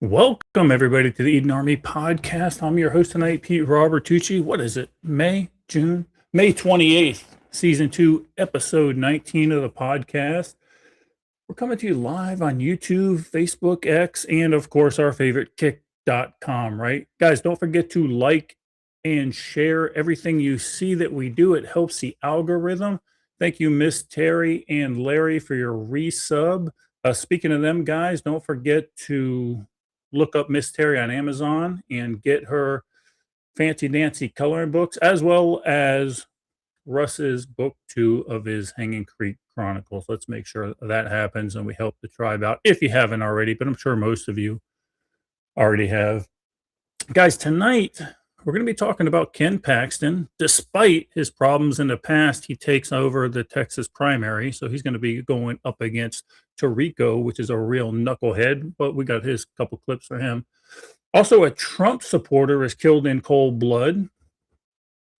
Welcome, everybody, to the Eden Army podcast. I'm your host tonight, Pete Robertucci. What is it? May 28th, season 2, episode 19 of the podcast. We're coming to you live on YouTube, Facebook, X, and of course, our favorite kick.com, right? Guys, don't forget to like and share everything you see that we do. It helps the algorithm. Thank you, Miss Terry and Larry, for your resub. Speaking of them, guys, don't forget to look up Miss Terry on Amazon and get her fancy dancy coloring books, as well as Russ's book 2 of his Hanging Creek Chronicles. Let's make sure that happens and we help the tribe out if you haven't already, but I'm sure most of you already have. Guys, tonight we're going to be talking about Ken Paxton. Despite his problems in the past, he takes over the Texas primary, so he's going to be going up against Tarico, which is a real knucklehead, but we got his couple clips for him. Also, a Trump supporter is killed in cold blood.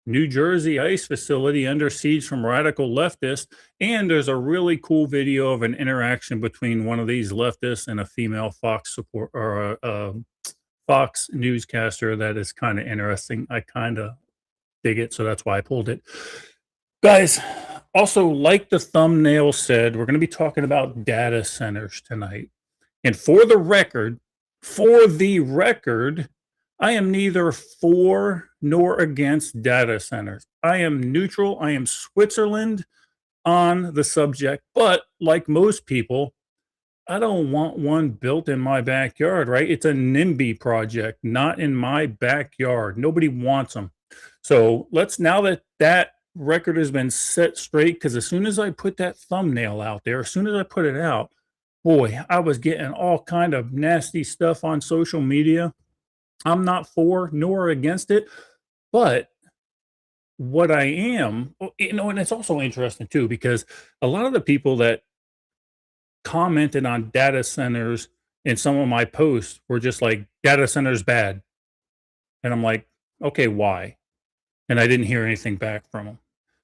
New Jersey ICE facility under siege from radical leftists, and there's a really cool video of an interaction between one of these leftists and a female Fox support or a Fox newscaster that is kind of interesting. I kind of dig it, so that's why I pulled it. Guys, also, like the thumbnail said, we're going to be talking about data centers tonight. And for the record, I am neither for nor against data centers. I am neutral. I am Switzerland on the subject. But like most people, I don't want one built in my backyard, right? It's a NIMBY project, not in my backyard. Nobody wants them. So now that record has been set straight, because as soon as I put that thumbnail out there, as soon as I put it out, boy, I was getting all kind of nasty stuff on social media. I'm not for nor against it, but what I am, and it's also interesting too, because a lot of the people that commented on data centers in some of my posts were just like, data centers bad. And I'm like, okay, why? And I didn't hear anything back from them.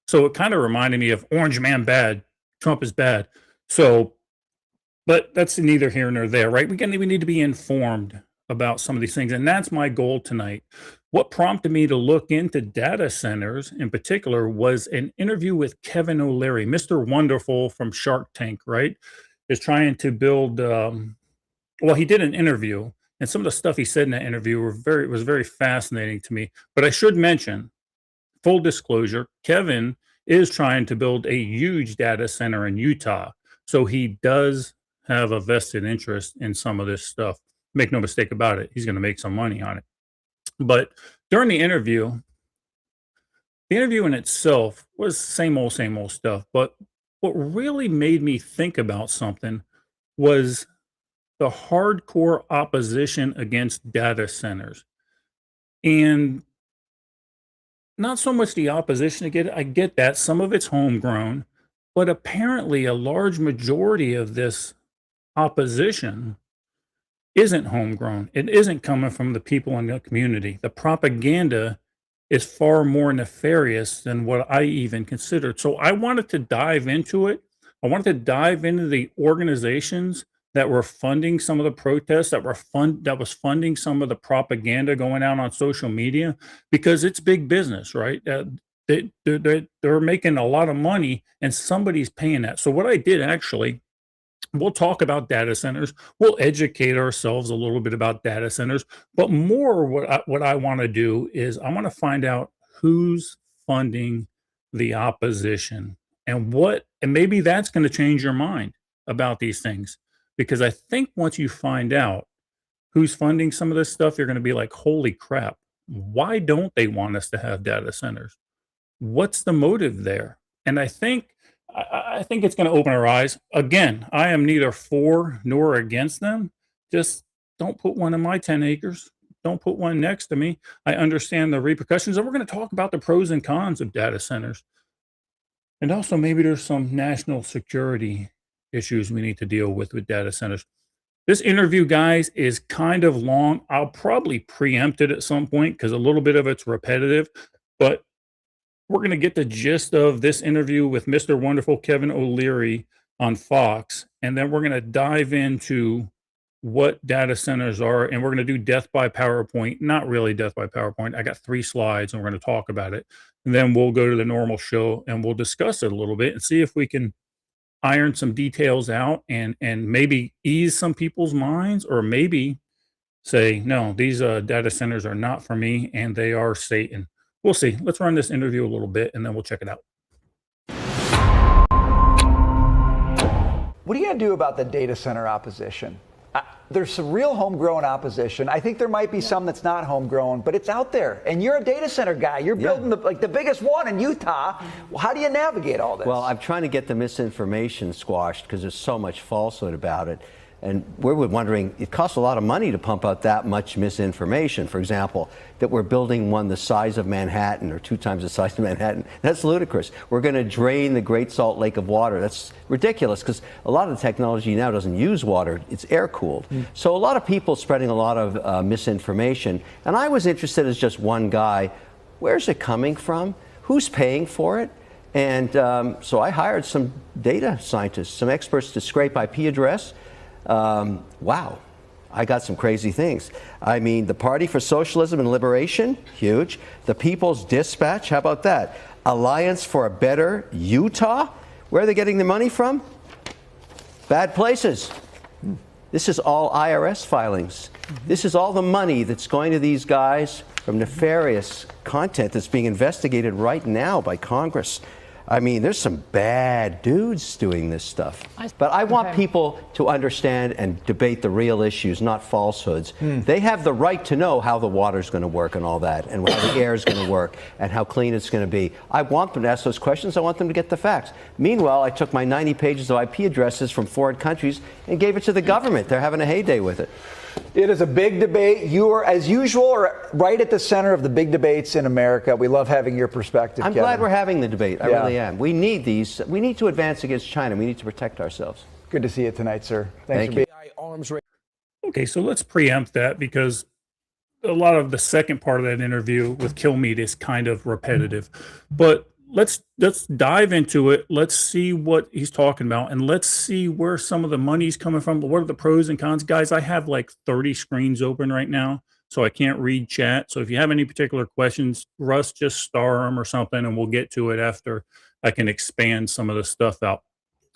So it kind of reminded me of Orange Man bad, Trump is bad. So, but that's neither here nor there, right? We need to be informed about some of these things. And that's my goal tonight. What prompted me to look into data centers in particular was an interview with Kevin O'Leary, Mr. Wonderful from Shark Tank, right? Is trying to build, well, he did an interview, and some of the stuff he said in that interview was very fascinating to me. But I should mention, full disclosure, Kevin is trying to build a huge data center in Utah. So he does have a vested interest in some of this stuff. Make no mistake about it. He's going to make some money on it. But during the interview in itself was same old stuff. But what really made me think about something was the hardcore opposition against data centers. And not so much the opposition to I get that. Some of it's homegrown, but apparently a large majority of this opposition isn't homegrown. It isn't coming from the people in the community. The propaganda is far more nefarious than what I even considered. So I wanted to dive into it. I wanted to dive into the organizations that were funding some of the protests, that was funding some of the propaganda going out on social media, because it's big business, right? They're making a lot of money, and somebody's paying that. So what I did actually, we'll talk about data centers. We'll educate ourselves a little bit about data centers, but more what I want to do is I want to find out who's funding the opposition and maybe that's going to change your mind about these things. Because I think once you find out who's funding some of this stuff, you're going to be like, holy crap, why don't they want us to have data centers? What's the motive there? And I think it's going to open our eyes. Again, I am neither for nor against them. Just don't put one in my 10 acres. Don't put one next to me. I understand the repercussions. And we're going to talk about the pros and cons of data centers. And also maybe there's some national security issues we need to deal with data centers. This interview, guys, is kind of long. I'll probably preempt it at some point because a little bit of it's repetitive, but we're going to get the gist of this interview with Mr. Wonderful Kevin O'Leary on Fox, and then we're going to dive into what data centers are, and we're going to do death by PowerPoint. Not really death by PowerPoint. I got 3 slides, and we're going to talk about it. And then we'll go to the normal show, and we'll discuss it a little bit and see if we can iron some details out and maybe ease some people's minds, or maybe say, no, these data centers are not for me, and they are Satan. We'll see. Let's run this interview a little bit, and then we'll check it out. What are you going to do about the data center opposition? There's some real homegrown opposition. I think there might be some that's not homegrown, but it's out there. And you're a data center guy. You're building the biggest one in Utah. Well, how do you navigate all this? Well, I'm trying to get the misinformation squashed because there's so much falsehood about it. And we're wondering, it costs a lot of money to pump out that much misinformation. For example, that we're building one the size of Manhattan or 2 times the size of Manhattan. That's ludicrous. We're going to drain the Great Salt Lake of water. That's ridiculous because a lot of the technology now doesn't use water. It's air cooled. So a lot of people spreading a lot of misinformation. And I was interested as just one guy. Where's it coming from? Who's paying for it? And so I hired some data scientists, some experts to scrape IP address. Wow, I got some crazy things. I mean, the Party for Socialism and Liberation, huge. The People's Dispatch, how about that? Alliance for a Better Utah, where are they getting the money from? Bad places. This is all IRS filings. This is all the money that's going to these guys from nefarious content that's being investigated right now by Congress. I mean, there's some bad dudes doing this stuff. But I want people to understand and debate the real issues, not falsehoods. They have the right to know how the water's going to work and all that, and how the air is going to work, and how clean it's going to be. I want them to ask those questions. I want them to get the facts. Meanwhile, I took my 90 pages of IP addresses from foreign countries and gave it to the government. They're having a heyday with it. It is a big debate. You are, as usual, right at the center of the big debates in America. We love having your perspective, I'm Kevin. glad we're having the debate. I really am. We need these. We need to advance against China. We need to protect ourselves. Good to see you tonight, sir. Thanks Thank for being. Okay, so let's preempt that because a lot of the second part of that interview with Kilmeade is kind of repetitive. But let's dive into it. Let's see what he's talking about, and let's see where some of the money's coming from. What are the pros and cons? Guys, I have like 30 screens open right now, so I can't read chat. So if you have any particular questions, Russ, just star them or something, and we'll get to it after I can expand some of the stuff out.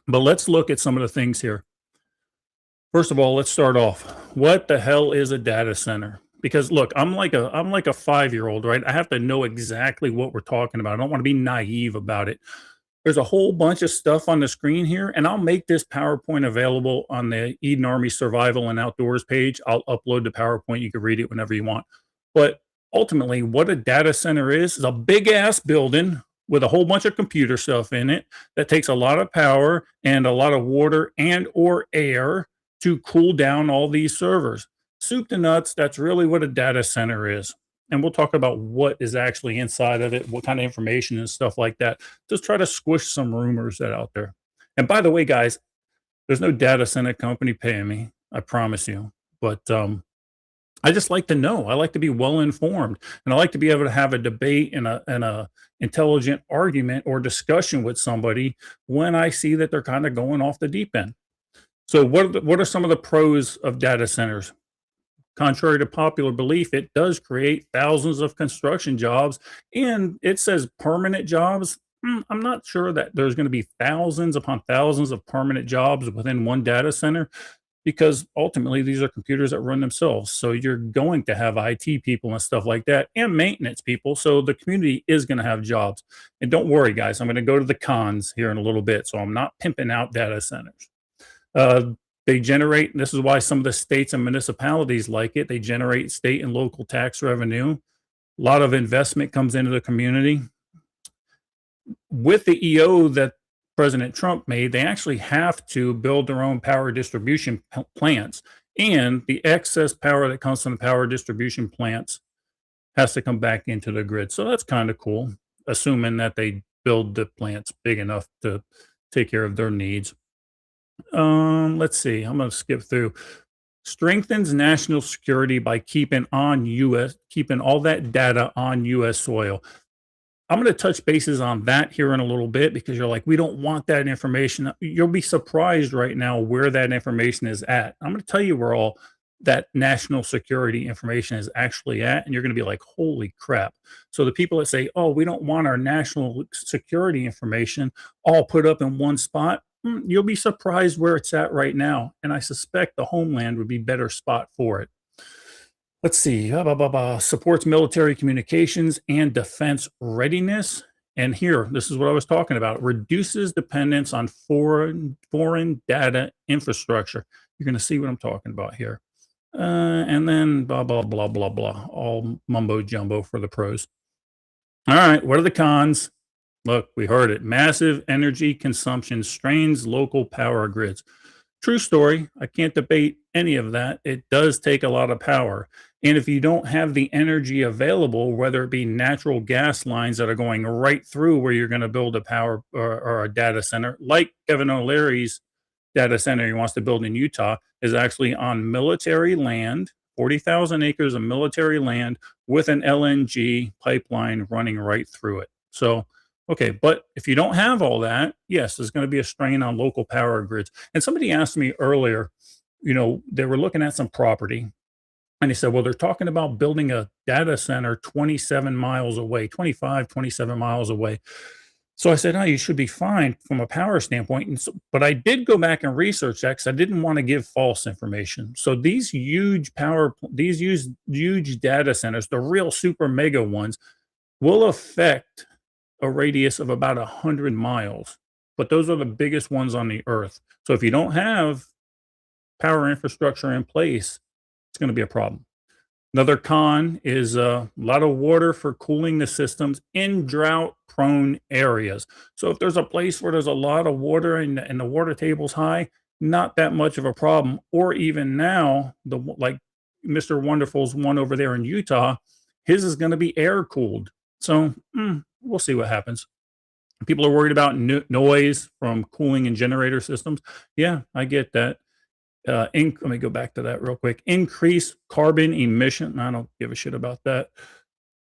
But let's look at some of the things here. First of all, let's start off. What the hell is a data center? Because look, I'm like a 5-year-old, right? I have to know exactly what we're talking about. I don't want to be naive about it. There's a whole bunch of stuff on the screen here, and I'll make this PowerPoint available on the Eden Army Survival and Outdoors page. I'll upload the PowerPoint. You can read it whenever you want. But ultimately, what a data center is a big-ass building with a whole bunch of computer stuff in it that takes a lot of power and a lot of water and or air to cool down all these servers. Soup to nuts, that's really what a data center is. And we'll talk about what is actually inside of it, what kind of information and stuff like that. Just try to squish some rumors that are out there. And by the way, guys, there's no data center company paying me, I promise you. But I just like to know. I like to be well informed, and I like to be able to have a debate and a intelligent argument or discussion with somebody when I see that they're kind of going off the deep end. So what are some of the pros of data centers? Contrary to popular belief, it does create thousands of construction jobs, and it says permanent jobs. I'm not sure that there's going to be thousands upon thousands of permanent jobs within one data center, because ultimately these are computers that run themselves. So you're going to have IT people and stuff like that, and maintenance people. So the community is going to have jobs. And don't worry, guys, I'm going to go to the cons here in a little bit. So I'm not pimping out data centers. They generate, this is why some of the states and municipalities like it, they generate state and local tax revenue. A lot of investment comes into the community. With the EO that President Trump made, they actually have to build their own power distribution plants. And the excess power that comes from the power distribution plants has to come back into the grid. So that's kind of cool, assuming that they build the plants big enough to take care of their needs. Let's see. I'm going to skip through. Strengthens national security by keeping all that data on U.S. soil. I'm going to touch bases on that here in a little bit because you're like, we don't want that information. You'll be surprised right now where that information is at. I'm going to tell you where all that national security information is actually at, and you're going to be like, holy crap. So the people that say, oh, we don't want our national security information all put up in one spot, you'll be surprised where it's at right now. And I suspect the homeland would be better spot for it. Let's see, supports military communications and defense readiness. And here, this is what I was talking about. Reduces dependence on foreign data infrastructure. You're going to see what I'm talking about here. And then blah, blah, blah, blah, blah. All mumbo jumbo for the pros. All right, what are the cons? Look, we heard it. Massive energy consumption strains local power grids. True story. I can't debate any of that. It does take a lot of power. And if you don't have the energy available, whether it be natural gas lines that are going right through where you're going to build a power or a data center, like Kevin O'Leary's data center he wants to build in Utah, is actually on military land, 40,000 acres of military land with an LNG pipeline running right through it. So, okay, but if you don't have all that, yes, there's going to be a strain on local power grids. And somebody asked me earlier, they were looking at some property and he said, well, they're talking about building a data center 27 miles away, 25, 27 miles away. So I said, oh, you should be fine from a power standpoint. And so, but I did go back and research that because I didn't want to give false information. So these huge huge data centers, the real super mega ones, will affect a radius of about 100 miles. But those are the biggest ones on the earth. So if you don't have power infrastructure in place, it's going to be a problem. Another con is a lot of water for cooling the systems in drought prone areas. So if there's a place where there's a lot of water and the water table's high, not that much of a problem. Or even now, like Mr. Wonderful's one over there in Utah, his is going to be air cooled. So we'll see what happens. People are worried about noise from cooling and generator systems. Yeah, I get that. Let me go back to that real quick. Increase carbon emission. I don't give a shit about that.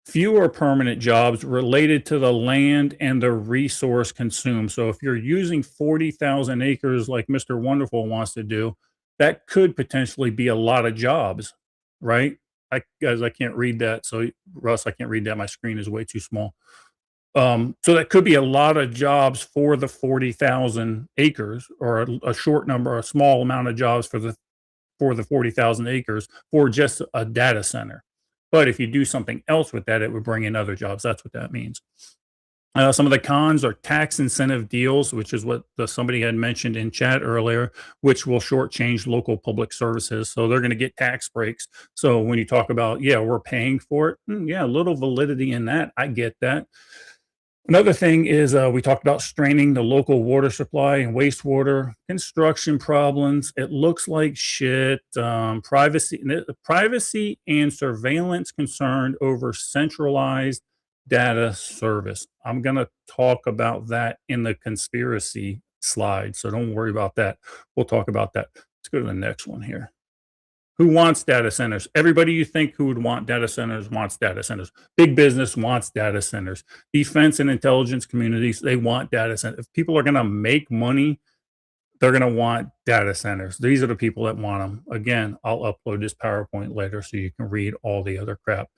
Fewer permanent jobs related to the land and the resource consumed. So if you're using 40,000 acres like Mr. Wonderful wants to do, that could potentially be a lot of jobs, right? Guys, I can't read that. So Russ, I can't read that. My screen is way too small. So that could be a lot of jobs for the 40,000 acres, or a short number, a small amount of jobs for the 40,000 acres for just a data center. But if you do something else with that, it would bring in other jobs. That's what that means. Some of the cons are tax incentive deals, which is what somebody had mentioned in chat earlier, which will shortchange local public services. So they're going to get tax breaks. So when you talk about, yeah, we're paying for it, yeah, a little validity in that. I get that. Another thing is we talked about straining the local water supply and wastewater, construction problems. It looks like shit. Privacy and surveillance concerned over centralized data service. I'm going to talk about that in the conspiracy slide, so don't worry about that. We'll talk about that. Let's go to the next one here. Who wants data centers? Everybody you think who would want data centers wants data centers. Big business wants data centers. Defense and intelligence communities, they want data centers. If people are going to make money, they're going to want data centers. These are the people that want them. Again, I'll upload this PowerPoint later so you can read all the other crap.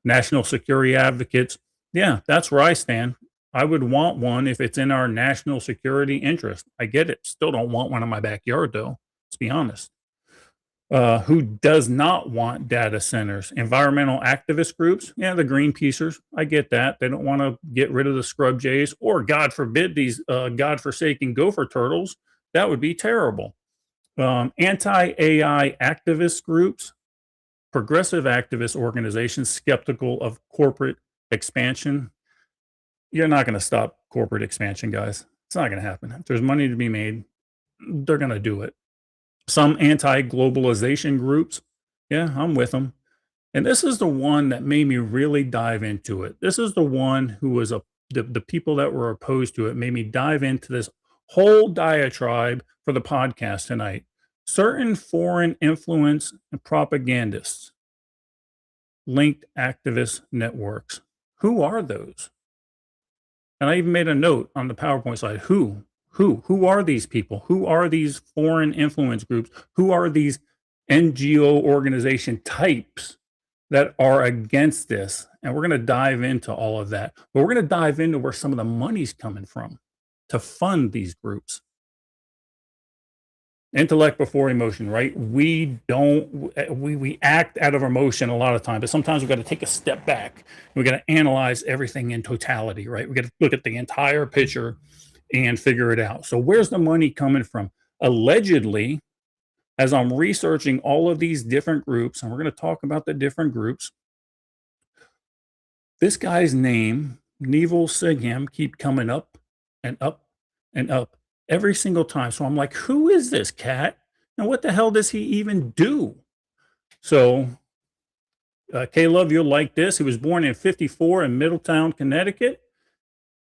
National security advocates, yeah, that's where I stand. I would want one if it's in our national security interest. I get it. Still don't want one in my backyard, though. Let's be honest. Who does not want data centers? Environmental activist groups, yeah, the Greenpeacers. I get that. They don't want to get rid of the scrub jays, or God forbid these godforsaken gopher turtles. That would be terrible. Anti-AI activist groups, progressive activist organizations skeptical of corporate expansion. You're not going to stop corporate expansion, guys. It's not going to happen. If there's money to be made, they're going to do it. Some anti-globalization groups, yeah, I'm with them. And this is the one that made me really dive into it. This is the one who was the people that were opposed to it made me dive into this whole diatribe for the podcast tonight. Certain foreign influence and propagandists, linked activist networks. Who are those? And I even made a note on the PowerPoint slide. Who are these people? Who are these foreign influence groups? Who are these NGO organization types that are against this? And we're going to dive into all of that. But we're going to dive into where some of the money's coming from to fund these groups. Intellect before emotion, right? We act out of emotion a lot of time, but sometimes we've got to take a step back. We got to analyze everything in totality, right? We got to look at the entire picture and figure it out. So where's the money coming from? Allegedly, as I'm researching all of these different groups, and we're going to talk about the different groups, this guy's name, Neville Singham, keep coming up and up and up every single time. So I'm like, who is this cat? And what the hell does he even do? So, K-Love, you'll like this. He was born in 54 in Middletown, Connecticut,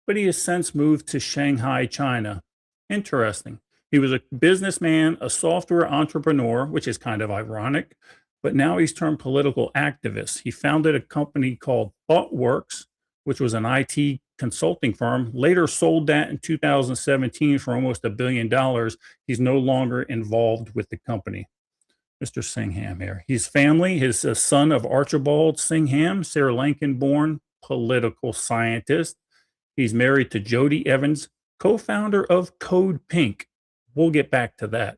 but he has since moved to Shanghai, China. Interesting. He was a businessman, a software entrepreneur, which is kind of ironic, but now he's turned political activist. He founded a company called ThoughtWorks, which was an IT consulting firm, later sold that in 2017 for almost $1 billion. He's no longer involved with the company. Mr. Singham here. His family, his son of Archibald Singham, Sri Lankan-born political scientist. He's married to Jody Evans, co-founder of Code Pink. We'll get back to that.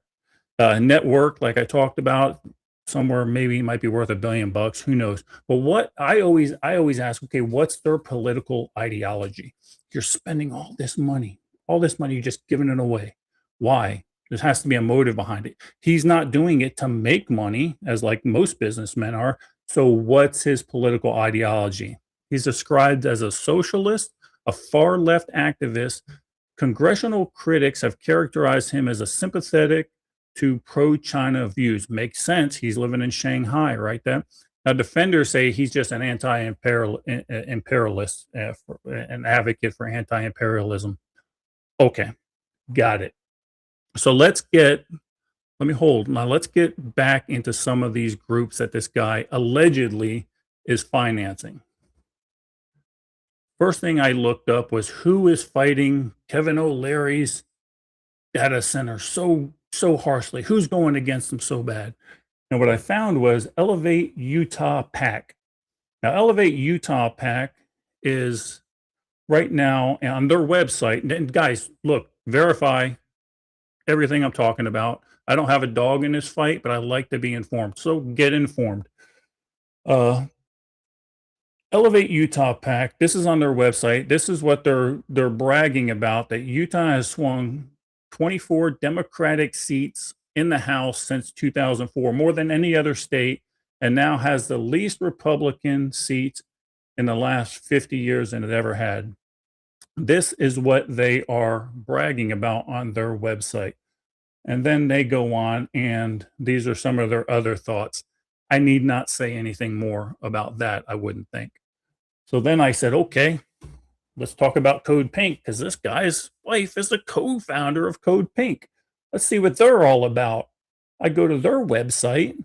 Network, like I talked about, somewhere maybe it might be worth $1 billion. Who knows? But what I always ask, okay, what's their political ideology? You're spending all this money, you're just giving it away. Why? There has to be a motive behind it. He's not doing it to make money, as like most businessmen are. So what's his political ideology? He's described as a socialist, a far left activist. Congressional critics have characterized him as a sympathetic to pro-China views. Makes sense. He's living in Shanghai, right? Now, defenders say he's just an anti-imperialist, an advocate for anti-imperialism. Okay, got it. So let's get back into some of these groups that this guy allegedly is financing. First thing I looked up was who is fighting Kevin O'Leary's data center so harshly? Who's going against them so bad? And what I found was Elevate Utah PAC. Now, Elevate Utah PAC is right now on their website. And guys, look, verify everything I'm talking about. I don't have a dog in this fight, but I like to be informed. So get informed. Elevate Utah PAC. This is on their website. This is what they're bragging about, that Utah has swung 24 Democratic seats in the House since 2004, more than any other state, and now has the least Republican seats in the last 50 years than it ever had. This is what they are bragging about on their website. And then they go on, and these are some of their other thoughts. I need not say anything more about that, I wouldn't think. So then I said, okay, let's talk about Code Pink, because this guy's wife is the co-founder of Code Pink. Let's see what they're all about. I go to their website,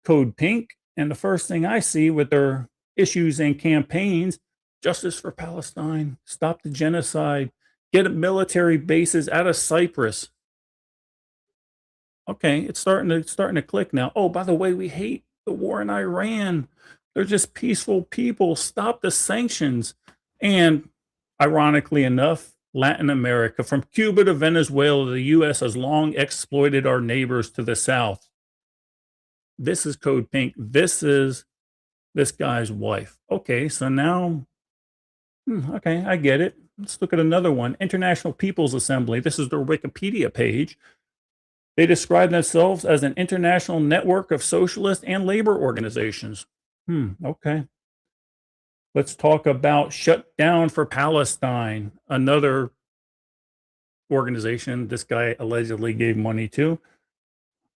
Code Pink, and the first thing I see with their issues and campaigns, justice for Palestine, stop the genocide, get military bases out of Cyprus. Okay, it's starting to click now. Oh, by the way, we hate the war in Iran. They're just peaceful people. Stop the sanctions. And ironically enough, Latin America, from Cuba to Venezuela, the U.S. has long exploited our neighbors to the south. This is Code Pink. This is this guy's wife. Okay, so now, okay, I get it. Let's look at another one. International People's Assembly. This is their Wikipedia page. They describe themselves as an international network of socialist and labor organizations. Okay. Let's talk about Shut Down for Palestine, another organization this guy allegedly gave money to.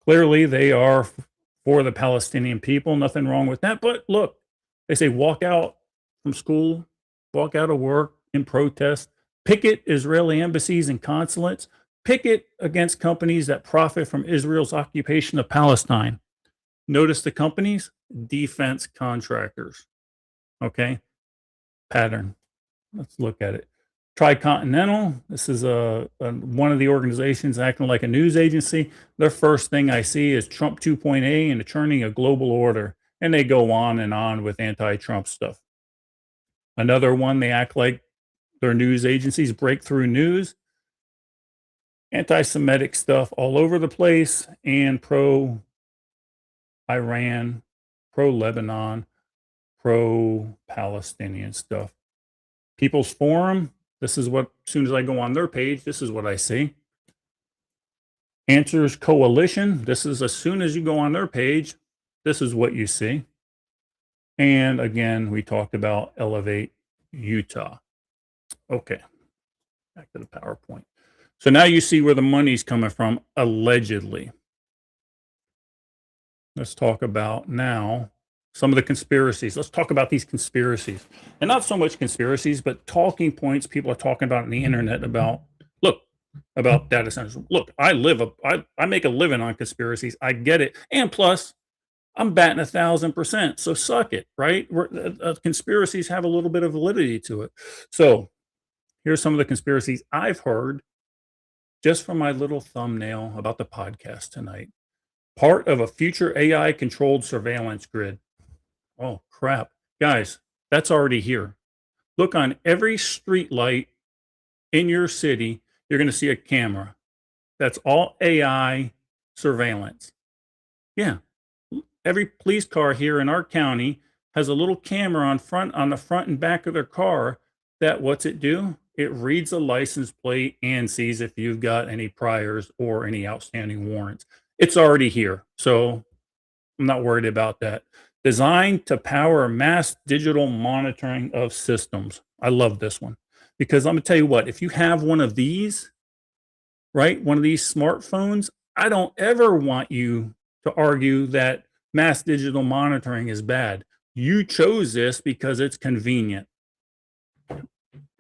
Clearly, they are for the Palestinian people. Nothing wrong with that. But look, they say walk out from school, walk out of work in protest, picket Israeli embassies and consulates, picket against companies that profit from Israel's occupation of Palestine. Notice the companies, defense contractors. Okay. pattern. Let's look at it. Tricontinental. This is one of the organizations acting like a news agency. Their first thing I see is Trump 2.0 and churning a global order. And they go on and on with anti-Trump stuff. Another one, they act like their news agencies, Breakthrough News. Anti-Semitic stuff all over the place, and pro-Iran, pro-Lebanon, pro-Palestinian stuff. People's Forum, this is what, as soon as I go on their page, this is what I see. Answers Coalition, this is as soon as you go on their page, this is what you see. And again, we talked about Elevate Utah. Okay, back to the PowerPoint. So now you see where the money's coming from, allegedly. Let's talk about now some of the conspiracies. Let's talk about these conspiracies. And not so much conspiracies, but talking points people are talking about on the internet about, look, about data centers. Look, I make a living on conspiracies. I get it. And plus, I'm batting 1,000%. So suck it, right? Conspiracies have a little bit of validity to it. So here's some of the conspiracies I've heard just from my little thumbnail about the podcast tonight. Part of a future AI controlled surveillance grid. Oh, crap. Guys, that's already here. Look, on every street light in your city, you're going to see a camera. That's all AI surveillance. Yeah. Every police car here in our county has a little camera on the front and back of their car that, what's it do? It reads a license plate and sees if you've got any priors or any outstanding warrants. It's already here, so I'm not worried about that. Designed to power mass digital monitoring of systems. I love this one because I'm going to tell you what, if you have one of these, right, one of these smartphones, I don't ever want you to argue that mass digital monitoring is bad. You chose this because it's convenient.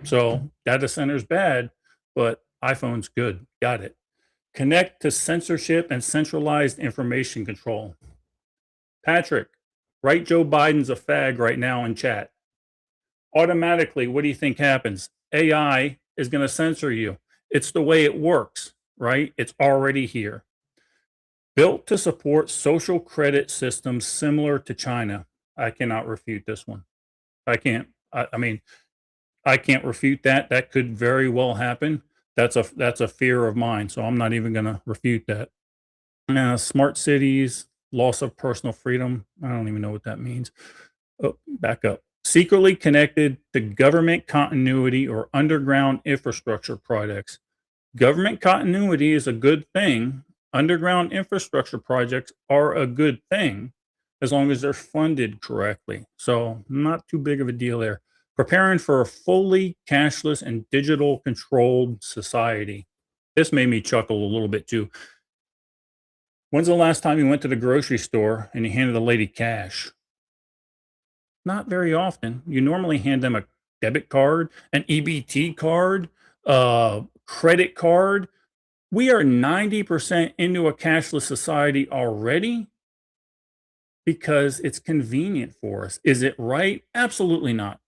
So data center's bad, but iPhone's good. Got it. Connect to censorship and centralized information control. Patrick, write Joe Biden's a fag right now in chat. Automatically, what do you think happens? AI is going to censor you. It's the way it works, right? It's already here. Built to support social credit systems similar to China. I cannot refute this one. I can't. I mean, I can't refute that. That could very well happen. That's a fear of mine, so I'm not even going to refute that. Smart cities, loss of personal freedom. I don't even know what that means. Oh, back up. Secretly connected to government continuity or underground infrastructure projects. Government continuity is a good thing. Underground infrastructure projects are a good thing as long as they're funded correctly. So not too big of a deal there. Preparing for a fully cashless and digital controlled society. This made me chuckle a little bit too. When's the last time you went to the grocery store and you handed a lady cash? Not very often. You normally hand them a debit card, an EBT card, a credit card. We are 90% into a cashless society already because it's convenient for us. Is it right? Absolutely not.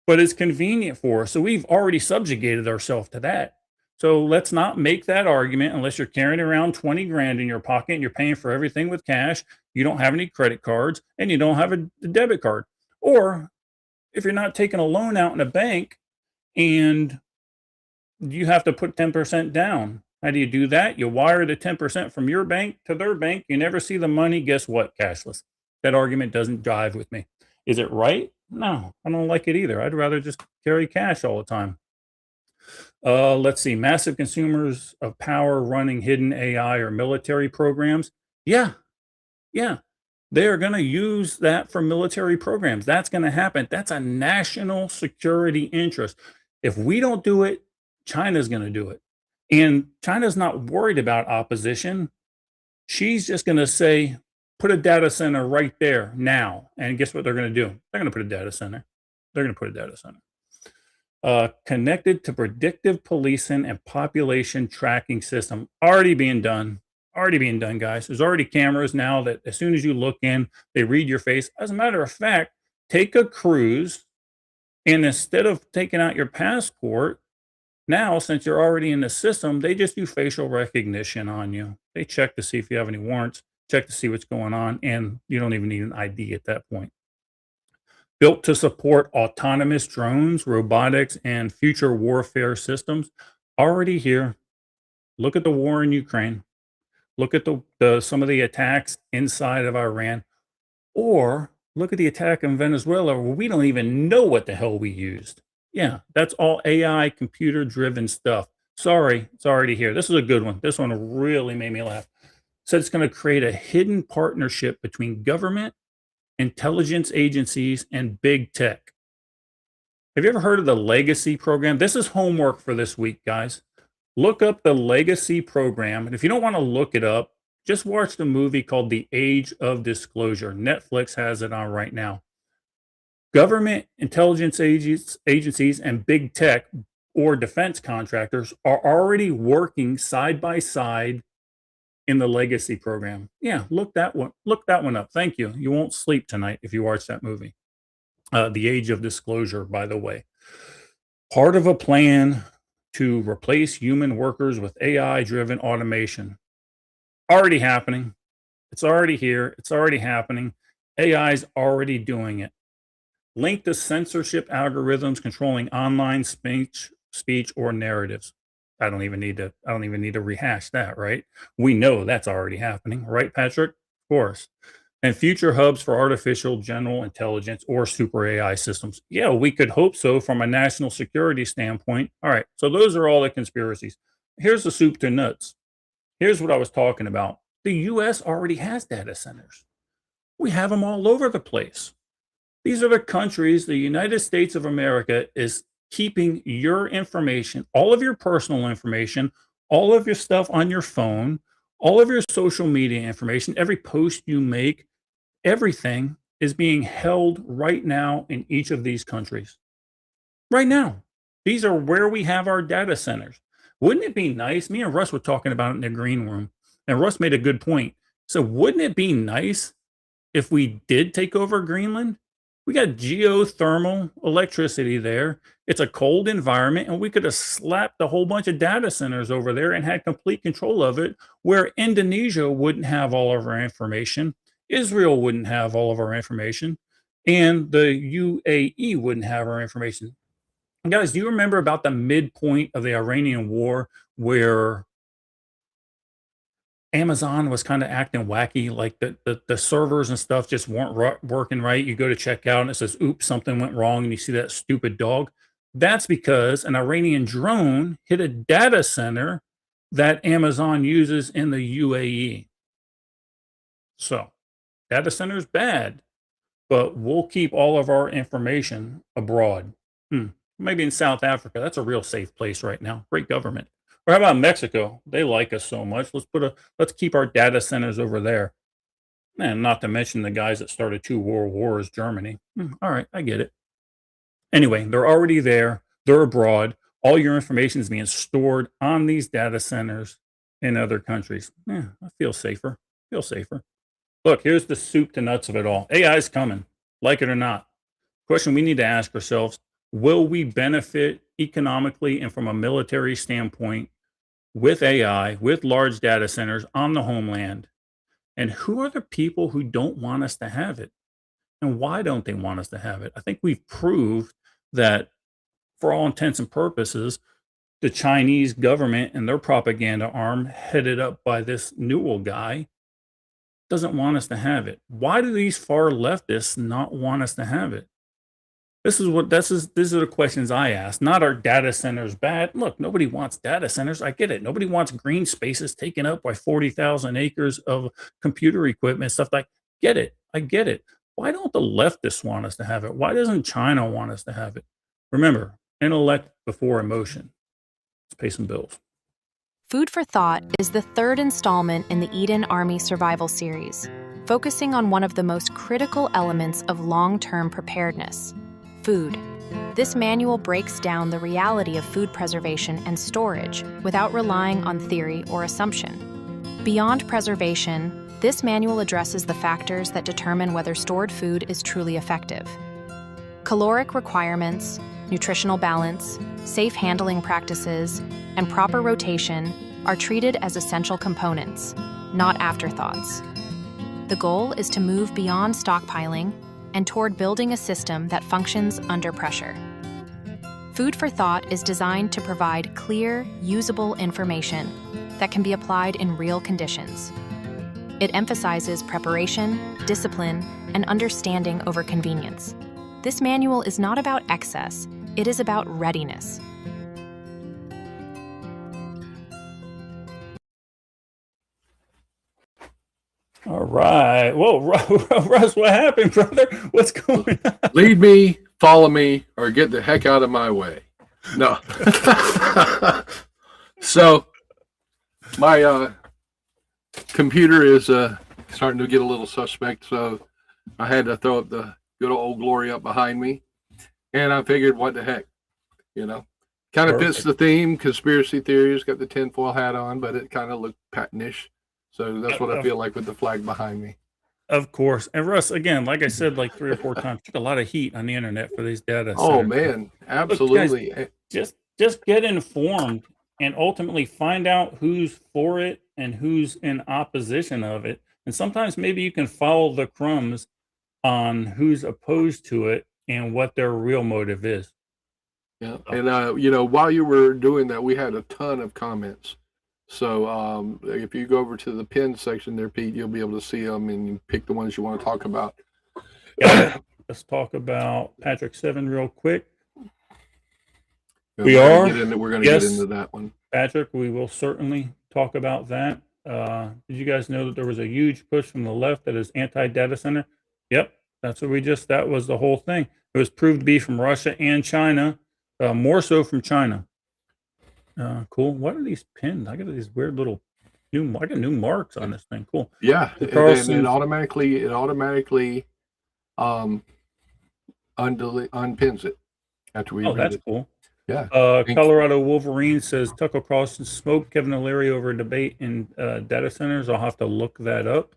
But it's convenient for us. So we've already subjugated ourselves to that. So let's not make that argument unless you're carrying around 20 grand in your pocket and you're paying for everything with cash. You don't have any credit cards and you don't have a debit card. Or if you're not taking a loan out in a bank and you have to put 10% down. How do you do that? You wire the 10% from your bank to their bank. You never see the money. Guess what? Cashless. That argument doesn't jive with me. Is it right? No, I don't like it either. I'd rather just carry cash all the time. Let's see. Massive consumers of power running hidden AI or military programs. Yeah. They are going to use that for military programs. That's going to happen. That's a national security interest. If we don't do it, China's going to do it. And China's not worried about opposition. She's just going to say, put a data center right there now. And guess what they're going to do? They're going to put a data center. Connected to predictive policing and population tracking system. Already being done, guys. There's already cameras now that as soon as you look in, they read your face. As a matter of fact, take a cruise And instead of taking out your passport, now, since you're already in the system, they just do facial recognition on you. They check to see if you have any warrants, check to see what's going on, and you don't even need an ID at that point. Built to support autonomous drones, robotics, and future warfare systems. Already here. Look at the war in Ukraine. Look at the some of the attacks inside of Iran. Or look at the attack in Venezuela where we don't even know what the hell we used. Yeah, that's all AI computer driven stuff. Sorry, it's already here. This is a good one. This one really made me laugh. Said it's going to create a hidden partnership between government, intelligence agencies, and big tech. Have you ever heard of the Legacy program? This is homework for this week, guys. Look up the Legacy program. And if you don't want to look it up, just watch the movie called The Age of Disclosure. Netflix has it on right now. Government intelligence agencies and big tech or defense contractors are already working side by side in the Legacy program. Yeah, look that one up. Thank you. You won't sleep tonight if you watch that movie. The Age of Disclosure, by the way. Part of a plan to replace human workers with AI-driven automation. Already happening. It's already here. It's already happening. AI is already doing it. Linked to censorship algorithms controlling online speech or narratives. I don't even need to rehash that, right? We know that's already happening, right, Patrick? Of course. And future hubs for artificial general intelligence or super AI systems. Yeah, we could hope so from a national security standpoint. All right, so those are all the conspiracies. Here's the soup to nuts. Here's what I was talking about. The US already has data centers. We have them all over the place. These are the countries the United States of America is keeping your information, all of your personal information, all of your stuff on your phone, all of your social media information, every post you make, everything is being held right now in each of these countries. Right now. These are where we have our data centers. Wouldn't it be nice? Me and Russ were talking about it in the green room, and Russ made a good point. So, wouldn't it be nice if we did take over Greenland? We got geothermal electricity there. It's a cold environment, and we could have slapped a whole bunch of data centers over there and had complete control of it, where Indonesia wouldn't have all of our information, Israel wouldn't have all of our information, and the UAE wouldn't have our information. And guys, do you remember about the midpoint of the Iranian war where Amazon was kind of acting wacky, like the servers and stuff just weren't working right? You go to check out and it says, oops, something went wrong, and you see that stupid dog. That's because an Iranian drone hit a data center that Amazon uses in the UAE. So, data center's bad, but we'll keep all of our information abroad. Maybe in South Africa. That's a real safe place right now. Great government. Or how about Mexico? They like us so much. Let's keep our data centers over there. And not to mention the guys that started 2 world wars, Germany. All right, I get it. Anyway, they're already there. They're abroad. All your information is being stored on these data centers in other countries. I feel safer. Look, here's the soup to nuts of it all. AI is coming, like it or not. Question we need to ask ourselves, will we benefit economically and from a military standpoint with AI, with large data centers on the homeland? And who are the people who don't want us to have it? And why don't they want us to have it? I think we've proved that for all intents and purposes, the Chinese government and their propaganda arm, headed up by this Newell guy, doesn't want us to have it. Why do these far leftists not want us to have it? These are the questions I ask. Not are data centers bad? Look, nobody wants data centers. I get it. Nobody wants green spaces taken up by 40,000 acres of computer equipment, stuff like. Get it. I get it. Why don't the leftists want us to have it? Why doesn't China want us to have it? Remember, intellect before emotion. Let's pay some bills. Food for Thought is the 3rd installment in the Eden Army Survival Series, focusing on one of the most critical elements of long-term preparedness: food. This manual breaks down the reality of food preservation and storage without relying on theory or assumption. Beyond preservation, this manual addresses the factors that determine whether stored food is truly effective. Caloric requirements, nutritional balance, safe handling practices, and proper rotation are treated as essential components, not afterthoughts. The goal is to move beyond stockpiling and toward building a system that functions under pressure. Food for Thought is designed to provide clear, usable information that can be applied in real conditions. It emphasizes preparation, discipline, and understanding over convenience. This manual is not about excess, it is about readiness. All right. Whoa, Russ, what happened, brother? What's going on? Lead me, follow me, or get the heck out of my way. No. So my computer is starting to get a little suspect, so I had to throw up the good old glory up behind me. And I figured, what the heck? Kind of fits the theme, conspiracy theories, got the tinfoil hat on, but it kind of looked patentish. So that's what I feel like with the flag behind me. Of course. And Russ, again, like I said, like 3 or 4 times, took a lot of heat on the internet for these data centers. Oh man, absolutely. Look, guys, just get informed and ultimately find out who's for it and who's in opposition of it. And sometimes maybe you can follow the crumbs on who's opposed to it and what their real motive is. Yeah. And while you were doing that, we had a ton of comments. So if you go over to the pinned section there, Pete, you'll be able to see them and you pick the ones you want to talk about. Yeah, let's talk about Patrick 7 real quick. We're going to get into that one. Patrick, we will certainly talk about that. Did you guys know that there was a huge push from the left that is anti-data center? Yep, that's what that was the whole thing. It was proved to be from Russia and China, more so from China. Cool. What are these pinned? I got these weird little new marks on this thing. Cool. Yeah, and it automatically unpins it after we. Oh, that's cool. Yeah. Colorado Wolverine says Tucker Carlson smoked Kevin O'Leary over a debate in data centers. I'll have to look that up.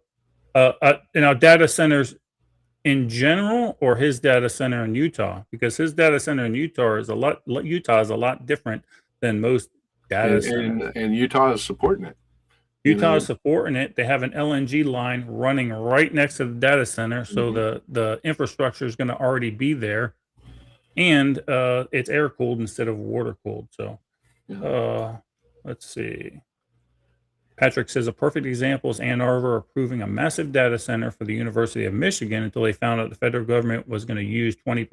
Data centers in general, or his data center in Utah, because his data center in Utah is a lot different than most data centers. And Utah is supporting it. Utah is supporting it. They have an LNG line running right next to the data center, so the infrastructure is going to already be there, and it's air cooled instead of water cooled. So, let's see. Patrick says a perfect example is Ann Arbor approving a massive data center for the University of Michigan until they found out the federal government was going to use 20%.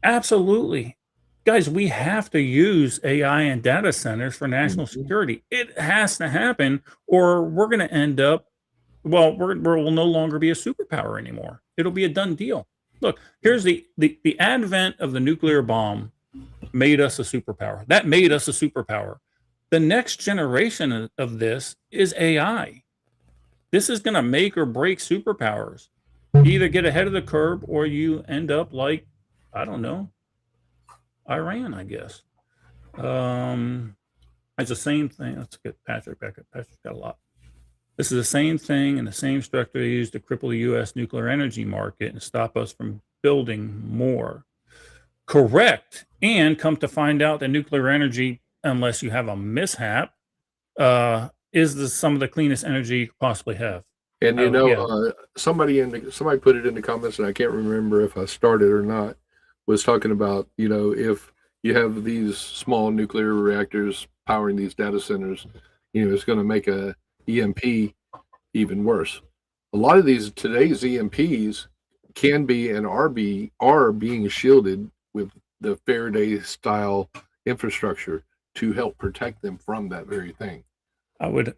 Absolutely. Guys, we have to use AI and data centers for national security. It has to happen, or we're going to end up, we'll no longer be a superpower anymore. It'll be a done deal. Look, here's the advent of the nuclear bomb made us a superpower. That made us a superpower. The next generation of this is AI. This is going to make or break superpowers. You either get ahead of the curve or you end up like, I don't know, Iran, I guess. It's the same thing. Let's get Patrick back up. Patrick's got a lot. This is the same thing and the same structure they used to cripple the U.S. nuclear energy market and stop us from building more. Correct. And come to find out that nuclear energy, unless you have a mishap, is some of the cleanest energy you could possibly have. And somebody put it in the comments, and I can't remember if I started or not, was talking about, if you have these small nuclear reactors powering these data centers, it's going to make a EMP even worse. A lot of today's EMPs can be and are being shielded with the Faraday style infrastructure to help protect them from that very thing. I I'd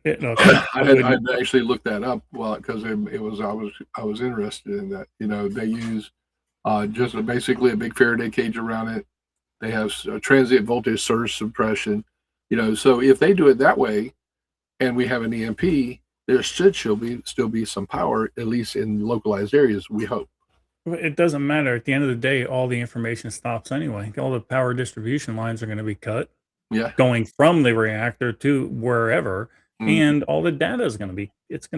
actually looked that up because I was interested in that. They use just basically a big Faraday cage around it. They have a transient voltage surge suppression. So if they do it that way, and we have an EMP, there should still be some power, at least in localized areas. We hope. It doesn't matter. At the end of the day, all the information stops anyway. All the power distribution lines are going to be cut. Yeah. Going from the reactor to wherever, and all the data is going to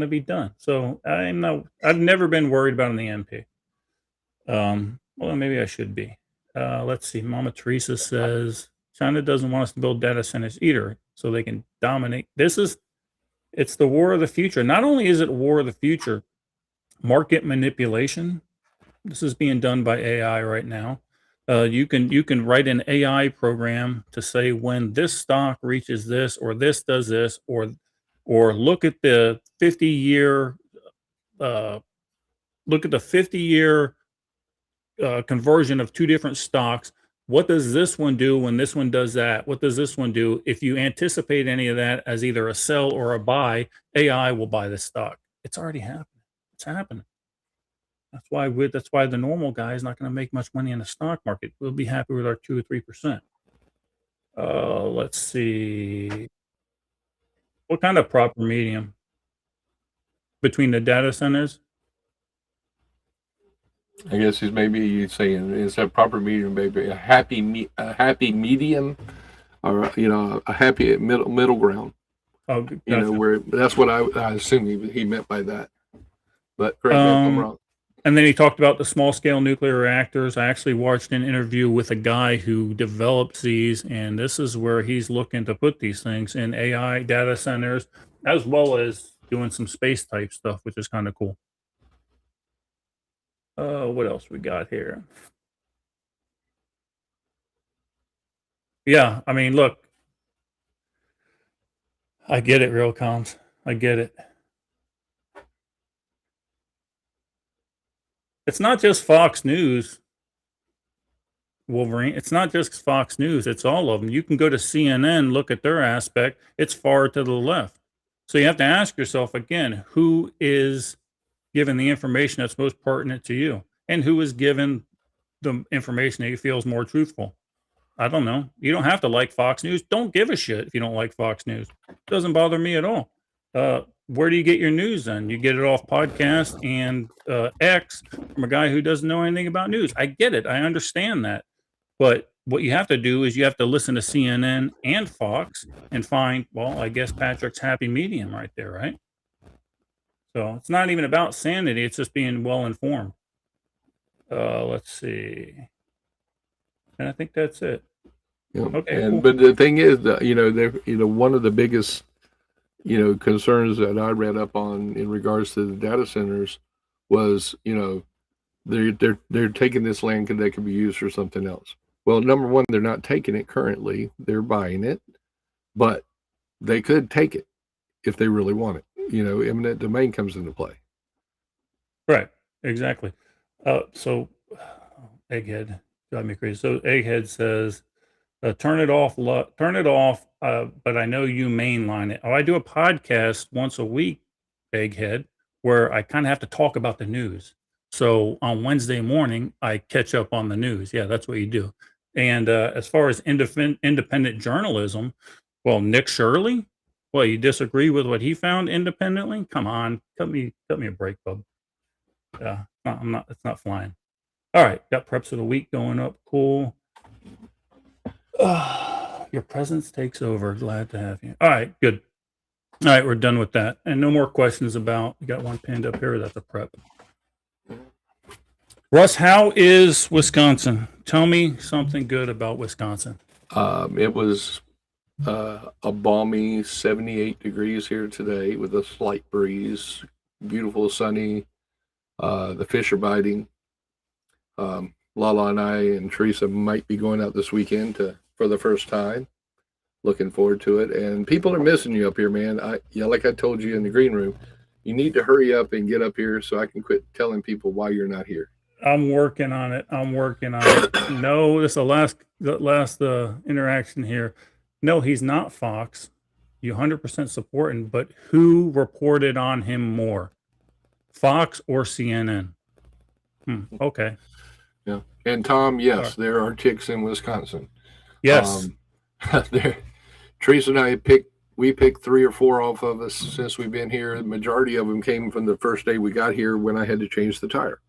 be done. So I've never been worried about an EMP. Well, maybe I should be. Let's see. Mama Teresa says China doesn't want us to build data centers either, so they can dominate. It's the war of the future. Not only is it war of the future, market manipulation. This is being done by AI right now. You can write an AI program to say when this stock reaches this, or this does this, or look at the 50-year uh, look at the 50-year conversion of two different stocks. What does this one do when this one does that? What does this one do? If you anticipate any of that as either a sell or a buy, AI will buy the stock. It's already happening. It's happening. That's why the normal guy is not going to make much money in the stock market. We'll be happy with our 2 or 3%. Let's see. What kind of proper medium between the data centers? I guess he's maybe saying is that proper medium, maybe a happy medium, or a happy middle ground. Oh, gotcha. Where that's what I assume he meant by that. But correct me if I'm wrong. And then he talked about the small scale nuclear reactors. I actually watched an interview with a guy who develops these, and this is where he's looking to put these things in AI data centers, as well as doing some space type stuff, which is kind of cool. What else we got here? Yeah, I mean, look, I get it, real comms. I get it. It's not just Fox News, Wolverine. It's not just Fox News. It's all of them. You can go to CNN, look at their aspect. It's far to the left. So you have to ask yourself again, who is given the information that's most pertinent to you, and who is given the information that you feel is more truthful. I don't know. You don't have to like Fox News. Don't give a shit if you don't like Fox News. It doesn't bother me at all. Where do you get your news then? You get it off podcast and X from a guy who doesn't know anything about news. I get it. I understand that. But what you have to do is you have to listen to CNN and Fox and find, well, I guess Patrick's happy medium right there, right? So it's not even about sanity. It's just being well informed. Let's see. And I think that's it. Yeah. Okay, And cool. but the thing is that one of the biggest concerns that I read up on in regards to the data centers was they're taking this land because they can be used for something else. Well, number one, they're not taking it currently; they're buying it, but they could take it if they really want it. Eminent domain comes into play. Right. Exactly. So Egghead got me crazy. So Egghead says, turn it off, but I know you mainline it. Oh, I do a podcast once a week, Egghead, where I kind of have to talk about the news. So on Wednesday morning, I catch up on the news. Yeah, that's what you do. And as far as independent journalism, well, Nick Shirley, well, you disagree with what he found independently? Come on, cut me a break, bub. Yeah, it's not flying. All right, got preps of the week going up. Cool. Your presence takes over. Glad to have you. All right, good. All right, we're done with that. And no more questions about, we got one pinned up here. That's a prep. Russ, how is Wisconsin? Tell me something good about Wisconsin. It was a balmy 78 degrees here today with a slight breeze. Beautiful, sunny. The fish are biting. Lala and I and Teresa might be going out this weekend for the first time. Looking forward to it. And people are missing you up here, man. Like I told you in the green room, you need to hurry up and get up here so I can quit telling people why you're not here. I'm working on it. No, this is the last interaction here. No, he's not Fox. You 100% support him, but who reported on him more, Fox or CNN? Okay. Yeah. And Tom, yes, there are ticks in Wisconsin. Yes. Teresa and I picked 3 or 4 off of us since we've been here. The majority of them came from the first day we got here when I had to change the tire.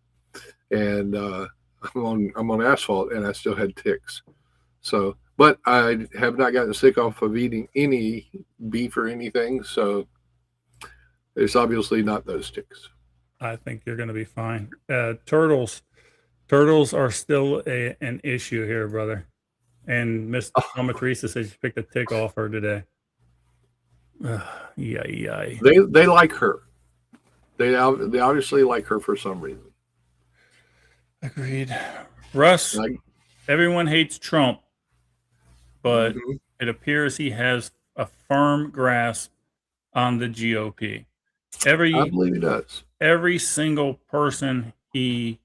And I'm on asphalt and I still had ticks. So, but I have not gotten sick off of eating any beef or anything. So it's obviously not those ticks. I think you're going to be fine. Turtles, Turtles are still an issue here, brother. And Miss Mama Teresa says she picked a tick off her today. Yay. They like her. They obviously like her for some reason. Agreed. Russ, everyone hates Trump, but it appears he has a firm grasp on the GOP. I believe he does. Every single person he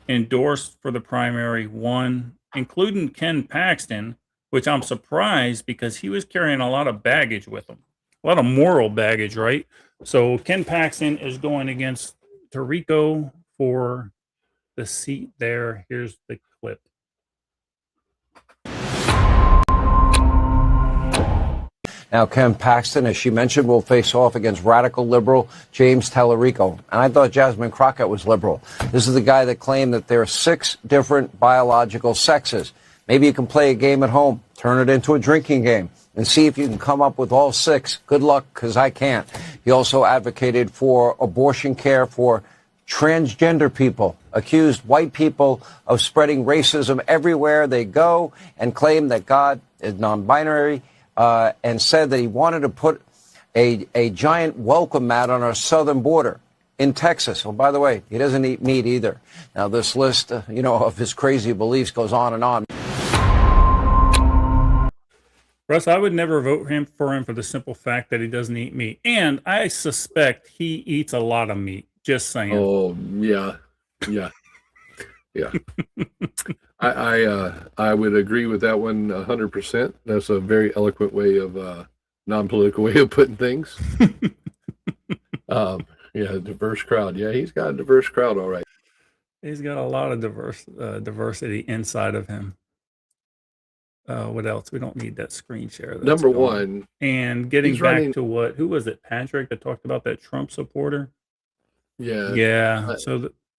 endorsed for the primary won, including Ken Paxton, which I'm surprised because he was carrying a lot of baggage with him, a lot of moral baggage, right? So Ken Paxton is going against Tarico for the seat there. Here's the clip. Now, Ken Paxton, as she mentioned, will face off against radical liberal James Tallarico. And I thought Jasmine Crockett was liberal. This is the guy that claimed that there are 6 different biological sexes. Maybe you can play a game at home, turn it into a drinking game, and see if you can come up with all 6. Good luck, because I can't. He also advocated for abortion care for transgender people, accused white people of spreading racism everywhere they go, and claimed that God is non-binary, and said that he wanted to put a giant welcome mat on our southern border in Texas. Oh, by the way, he doesn't eat meat either. Now, this list, of his crazy beliefs goes on and on. Russ, I would never vote for him for the simple fact that he doesn't eat meat. And I suspect he eats a lot of meat. Just saying. Oh, yeah. I would agree with that one 100%. That's a very eloquent way of non-political way of putting things. Diverse crowd. Yeah, he's got a diverse crowd, all right. He's got a lot of diversity inside of him. What else? We don't need that screen share. Number one. And getting back to who was it? Patrick that talked about that Trump supporter? Yeah.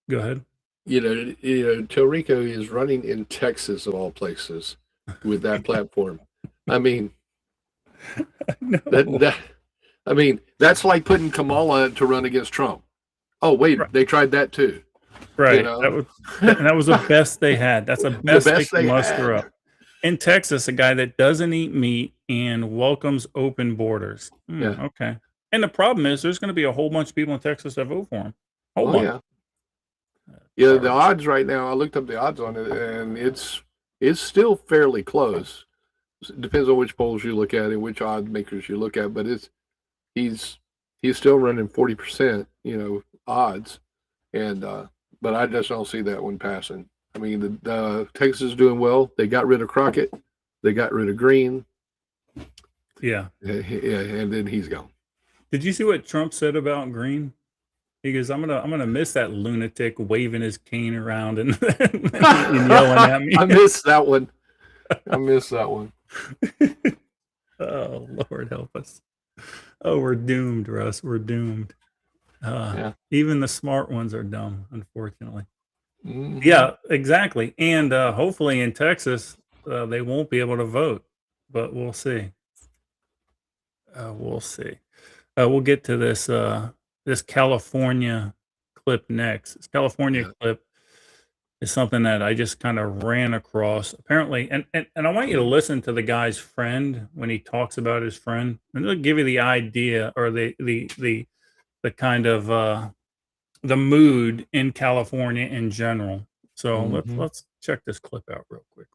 Go ahead. Tallarico is running in Texas of all places with that platform. I mean, that's like putting Kamala to run against Trump. Oh, wait, right. They tried that too. Right. That was the best they had. That's the best they could muster up. In Texas, a guy that doesn't eat meat and welcomes open borders. Okay. And the problem is there's going to be a whole bunch of people in Texas that vote for him. Yeah, the odds right now, I looked up the odds on it, and it's still fairly close. It depends on which polls you look at and which odds makers you look at, but he's still running 40%, odds. And but I just don't see that one passing. I mean, the Texas is doing well. They got rid of Crockett. They got rid of Green. Yeah. And then he's gone. Did you see what Trump said about Green? He goes, I'm gonna miss that lunatic waving his cane around and yelling at me. I missed that one. Oh, Lord help us. Oh, we're doomed, Russ. We're doomed. Even the smart ones are dumb, unfortunately. Mm-hmm. Yeah, exactly. And hopefully in Texas, they won't be able to vote, but we'll see. We'll get to this California clip next. This California clip is something that I just kind of ran across. Apparently, and I want you to listen to the guy's friend when he talks about his friend, and it'll give you the idea or the kind of the mood in California in general. So let's check this clip out real quick.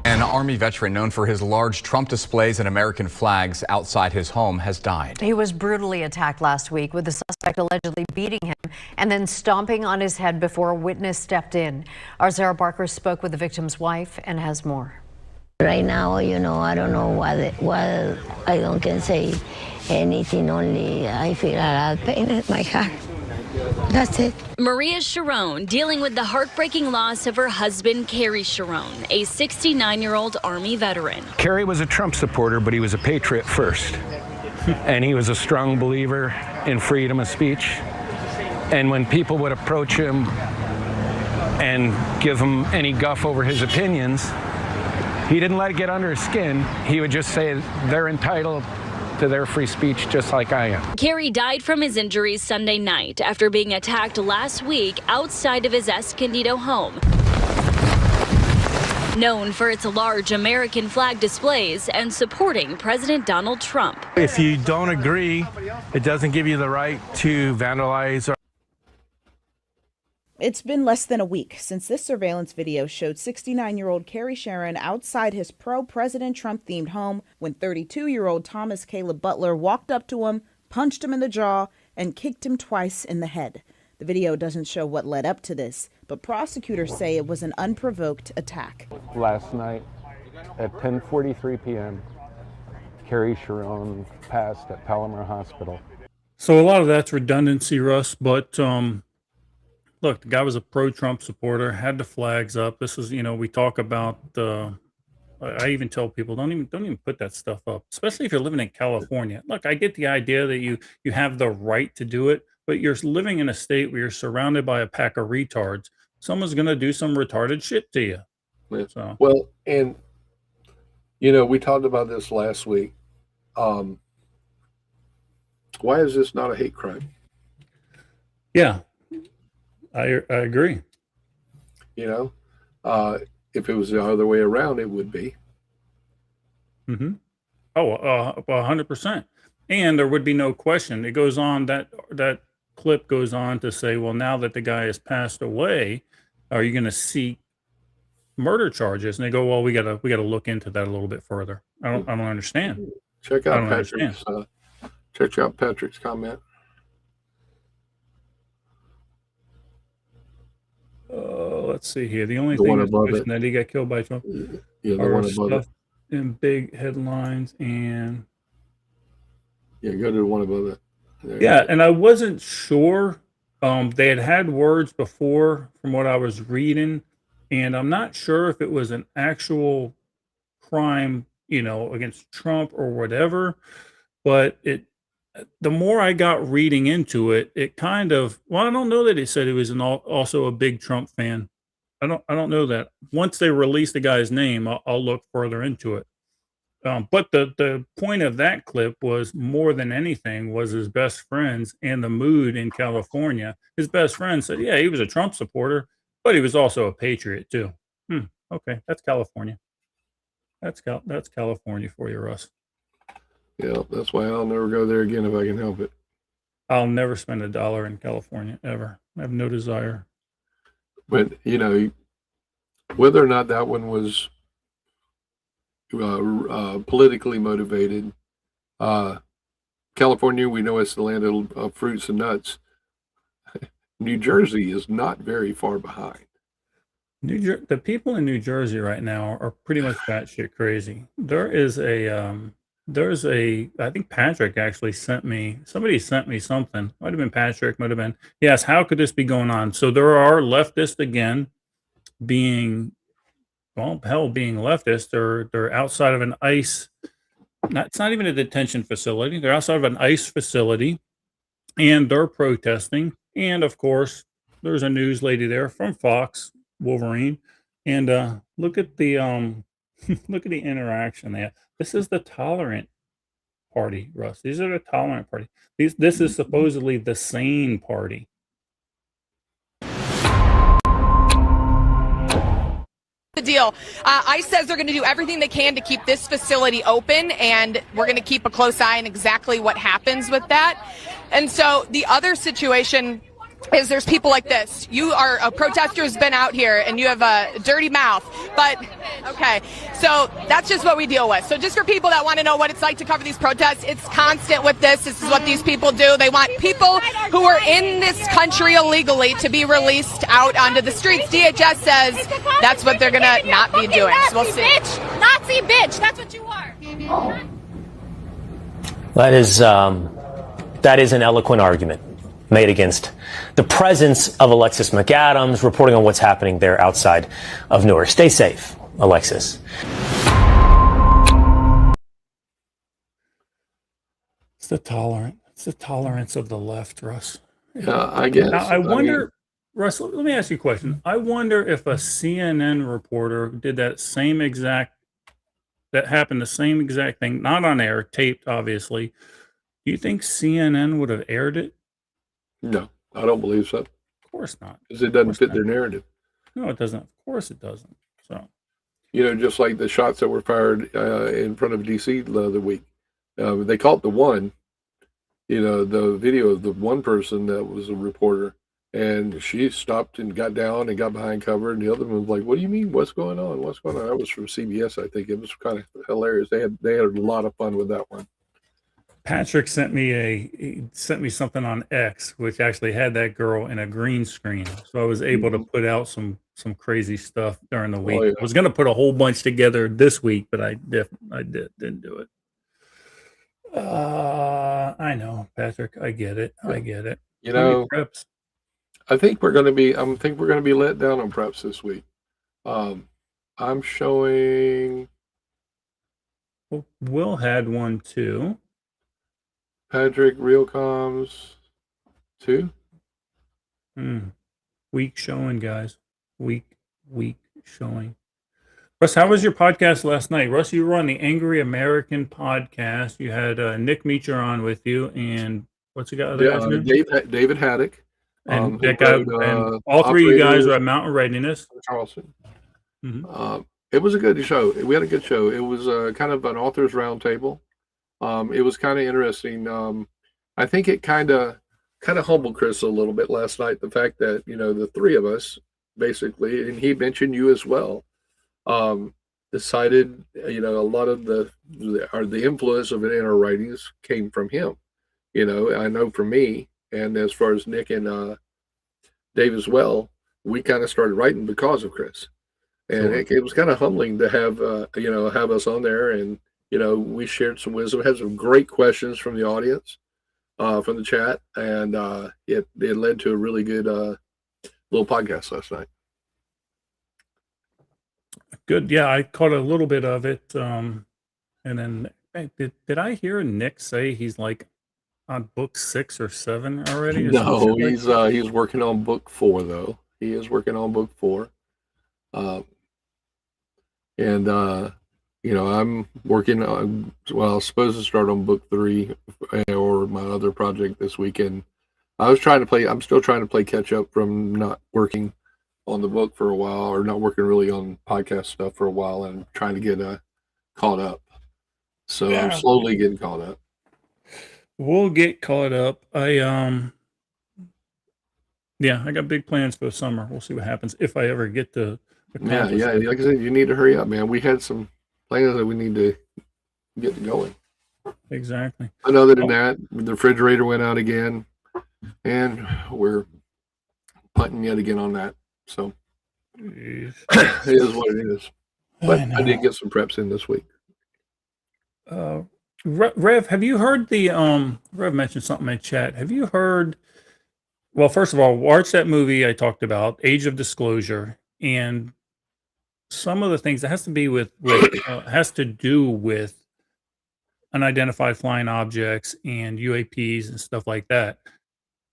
An Army veteran known for his large Trump displays and American flags outside his home has died. He was brutally attacked last week with the suspect allegedly beating him and then stomping on his head before a witness stepped in. Our Sarah Barker spoke with the victim's wife and has more. Right now, I don't know what I can say anything, only I feel a lot of pain in my heart. That's it. Maria Sharon dealing with the heartbreaking loss of her husband, Kerry Sharon, a 69-year-old Army veteran. Kerry was a Trump supporter, but he was a patriot first. And he was a strong believer in freedom of speech. And when people would approach him and give him any guff over his opinions, he didn't let it get under his skin. He would just say they're entitled to their free speech just like I am. Kerry died from his injuries Sunday night after being attacked last week outside of his Escondido home. Known for its large American flag displays and supporting President Donald Trump. If you don't agree, it doesn't give you the right to vandalize or It's been less than a week since this surveillance video showed 69-year-old Kerry Sharon outside his pro-President Trump-themed home when 32-year-old Thomas Caleb Butler walked up to him, punched him in the jaw, and kicked him twice in the head. The video doesn't show what led up to this, but prosecutors say it was an unprovoked attack. last night at 10:43 p.m. Kerry Sharon passed at Palomar Hospital. So a lot of that's redundancy, Russ, but look, the guy was a pro-Trump supporter, had the flags up. This is, we talk about I even tell people don't even put that stuff up, especially if you're living in California. Look, I get the idea that you have the right to do it, but you're living in a state where you're surrounded by a pack of retards. Someone's going to do some retarded shit to you. So. Well, and we talked about this last week. Why is this not a hate crime? Yeah, I agree. If it was the other way around, it would be. Mm-hmm. Oh, 100%. And there would be no question. It goes on, that clip goes on to say, well, now that the guy has passed away, are you going to seek murder charges? And they go, well, we gotta look into that a little bit further. I don't understand. Check out Patrick's comment. Let's see here. The only thing is that he got killed by Trump. Yeah, the one above it. In big headlines and go to the one above it. Yeah, and I wasn't sure. They had words before from what I was reading, and I'm not sure if it was an actual crime, against Trump or whatever. But the more I got reading into it, it kind of, I don't know that he said he was also a big Trump fan. I don't know that. Once they release the guy's name, I'll look further into it. But the point of that clip was, more than anything, was his best friends and the mood in California. His best friend said, yeah, he was a Trump supporter, but he was also a patriot too. Okay, that's California. That's California for you, Russ. Yeah, that's why I'll never go there again if I can help it. I'll never spend $1 in California, ever. I have no desire. But, whether or not that one was politically motivated, California, we know it's the land of fruits and nuts. New Jersey is not very far behind. The people in New Jersey right now are pretty much batshit crazy. There's I think Patrick actually somebody sent me something. Might have been Patrick, might have been. Yes, how could this be going on? So there are leftists again being leftist. They're outside of an ICE, it's not even a detention facility. They're outside of an ICE facility and they're protesting. And of course, there's a news lady there from Fox, Wolverine. And look at the look at the interaction there. This is the tolerant party, Russ. These are the tolerant party. This is supposedly the sane party. The deal. ICE says they're going to do everything they can to keep this facility open, and we're going to keep a close eye on exactly what happens with that. And so the other situation is there's people like this. You are a protester who's been out here and you have a dirty mouth. But, okay, so that's just what we deal with. So just for people that want to know what it's like to cover these protests, it's constant with this. This is what these people do. They want people who are in this country illegally to be released out onto the streets. DHS says that's what they're going to not be doing. So we'll see. Bitch, Nazi bitch, that's what you are. That is an eloquent argument made against the presence of Alexis McAdams, reporting on what's happening there outside of Newark. Stay safe, Alexis. It's the tolerance of the left, Russ. Yeah, I guess. Now, I wonder, Russ, let me ask you a question. I wonder if a CNN reporter did that same exact that happened the same exact thing, not on air, taped, obviously. Do you think CNN would have aired it? No, I don't believe so. Of course not. Because it Of doesn't course fit not. their narrative. No, it doesn't. Of course it doesn't. So, Just like the shots that were fired in front of DC the other week. They caught the one, the video of the one person that was a reporter, and she stopped and got down and got behind cover, and the other one was like, "What do you mean? What's going on? What's going on?" That was from CBS, I think. It was kind of hilarious. They had a lot of fun with that one. Patrick sent me something on X, which actually had that girl in a green screen, so I was able to put out some crazy stuff during the week. yeah. I was going to put a whole bunch together this week, but I didn't do it. I know, Patrick. I get it. I get it. How many preps? I think we're going to be let down on preps this week. I'm showing. Well, Will had one too. Patrick Realcoms 2. Week showing, guys. Week showing. Russ, how was your podcast last night? Russ, you were on the Angry American podcast. You had Nick Meacher on with you, and what's the other guy's name? David Haddock. And that guy, and all three of you guys are at Mountain Readiness. Charleston. Mm-hmm. It was a good show. We had a good show. It was kind of an author's roundtable. It was kind of interesting. I think it kind of humbled Chris a little bit last night. The fact that the three of us basically, and he mentioned you as well, decided a lot of the influence of it in our writings came from him. I know from me, and as far as Nick and Dave as well, we kind of started writing because of Chris, and Sure. it was kind of humbling to have have us on there, and we shared some wisdom, had some great questions from the audience, from the chat, and it led to a really good little podcast last night. Good. Yeah, I caught a little bit of it. And then did I hear Nick say he's like on book 6 or 7 already? Or No, some shit like he's working on book 4 though. He is working on book 4, and I'm working on. Well, I was supposed to start on book 3 or my other project this weekend. I'm still trying to play catch up from not working on the book for a while, or not working really on podcast stuff for a while, and trying to get caught up. So Yeah. I'm slowly getting caught up. We'll get caught up. I got big plans for the summer. We'll see what happens if I ever get to accomplish Yeah. it. Like I said, you need to hurry up, man. We had some plans that we need to get going. Exactly. And other than that, the refrigerator went out again, and we're punting yet again on that. So Jeez. it is what it is. But I did get some preps in this week. Rev, have you heard the Rev mentioned something in chat. Have you heard, well, first of all, watch that movie I talked about, Age of Disclosure, and some of the things that has to be has to do with unidentified flying objects and UAPs and stuff like that.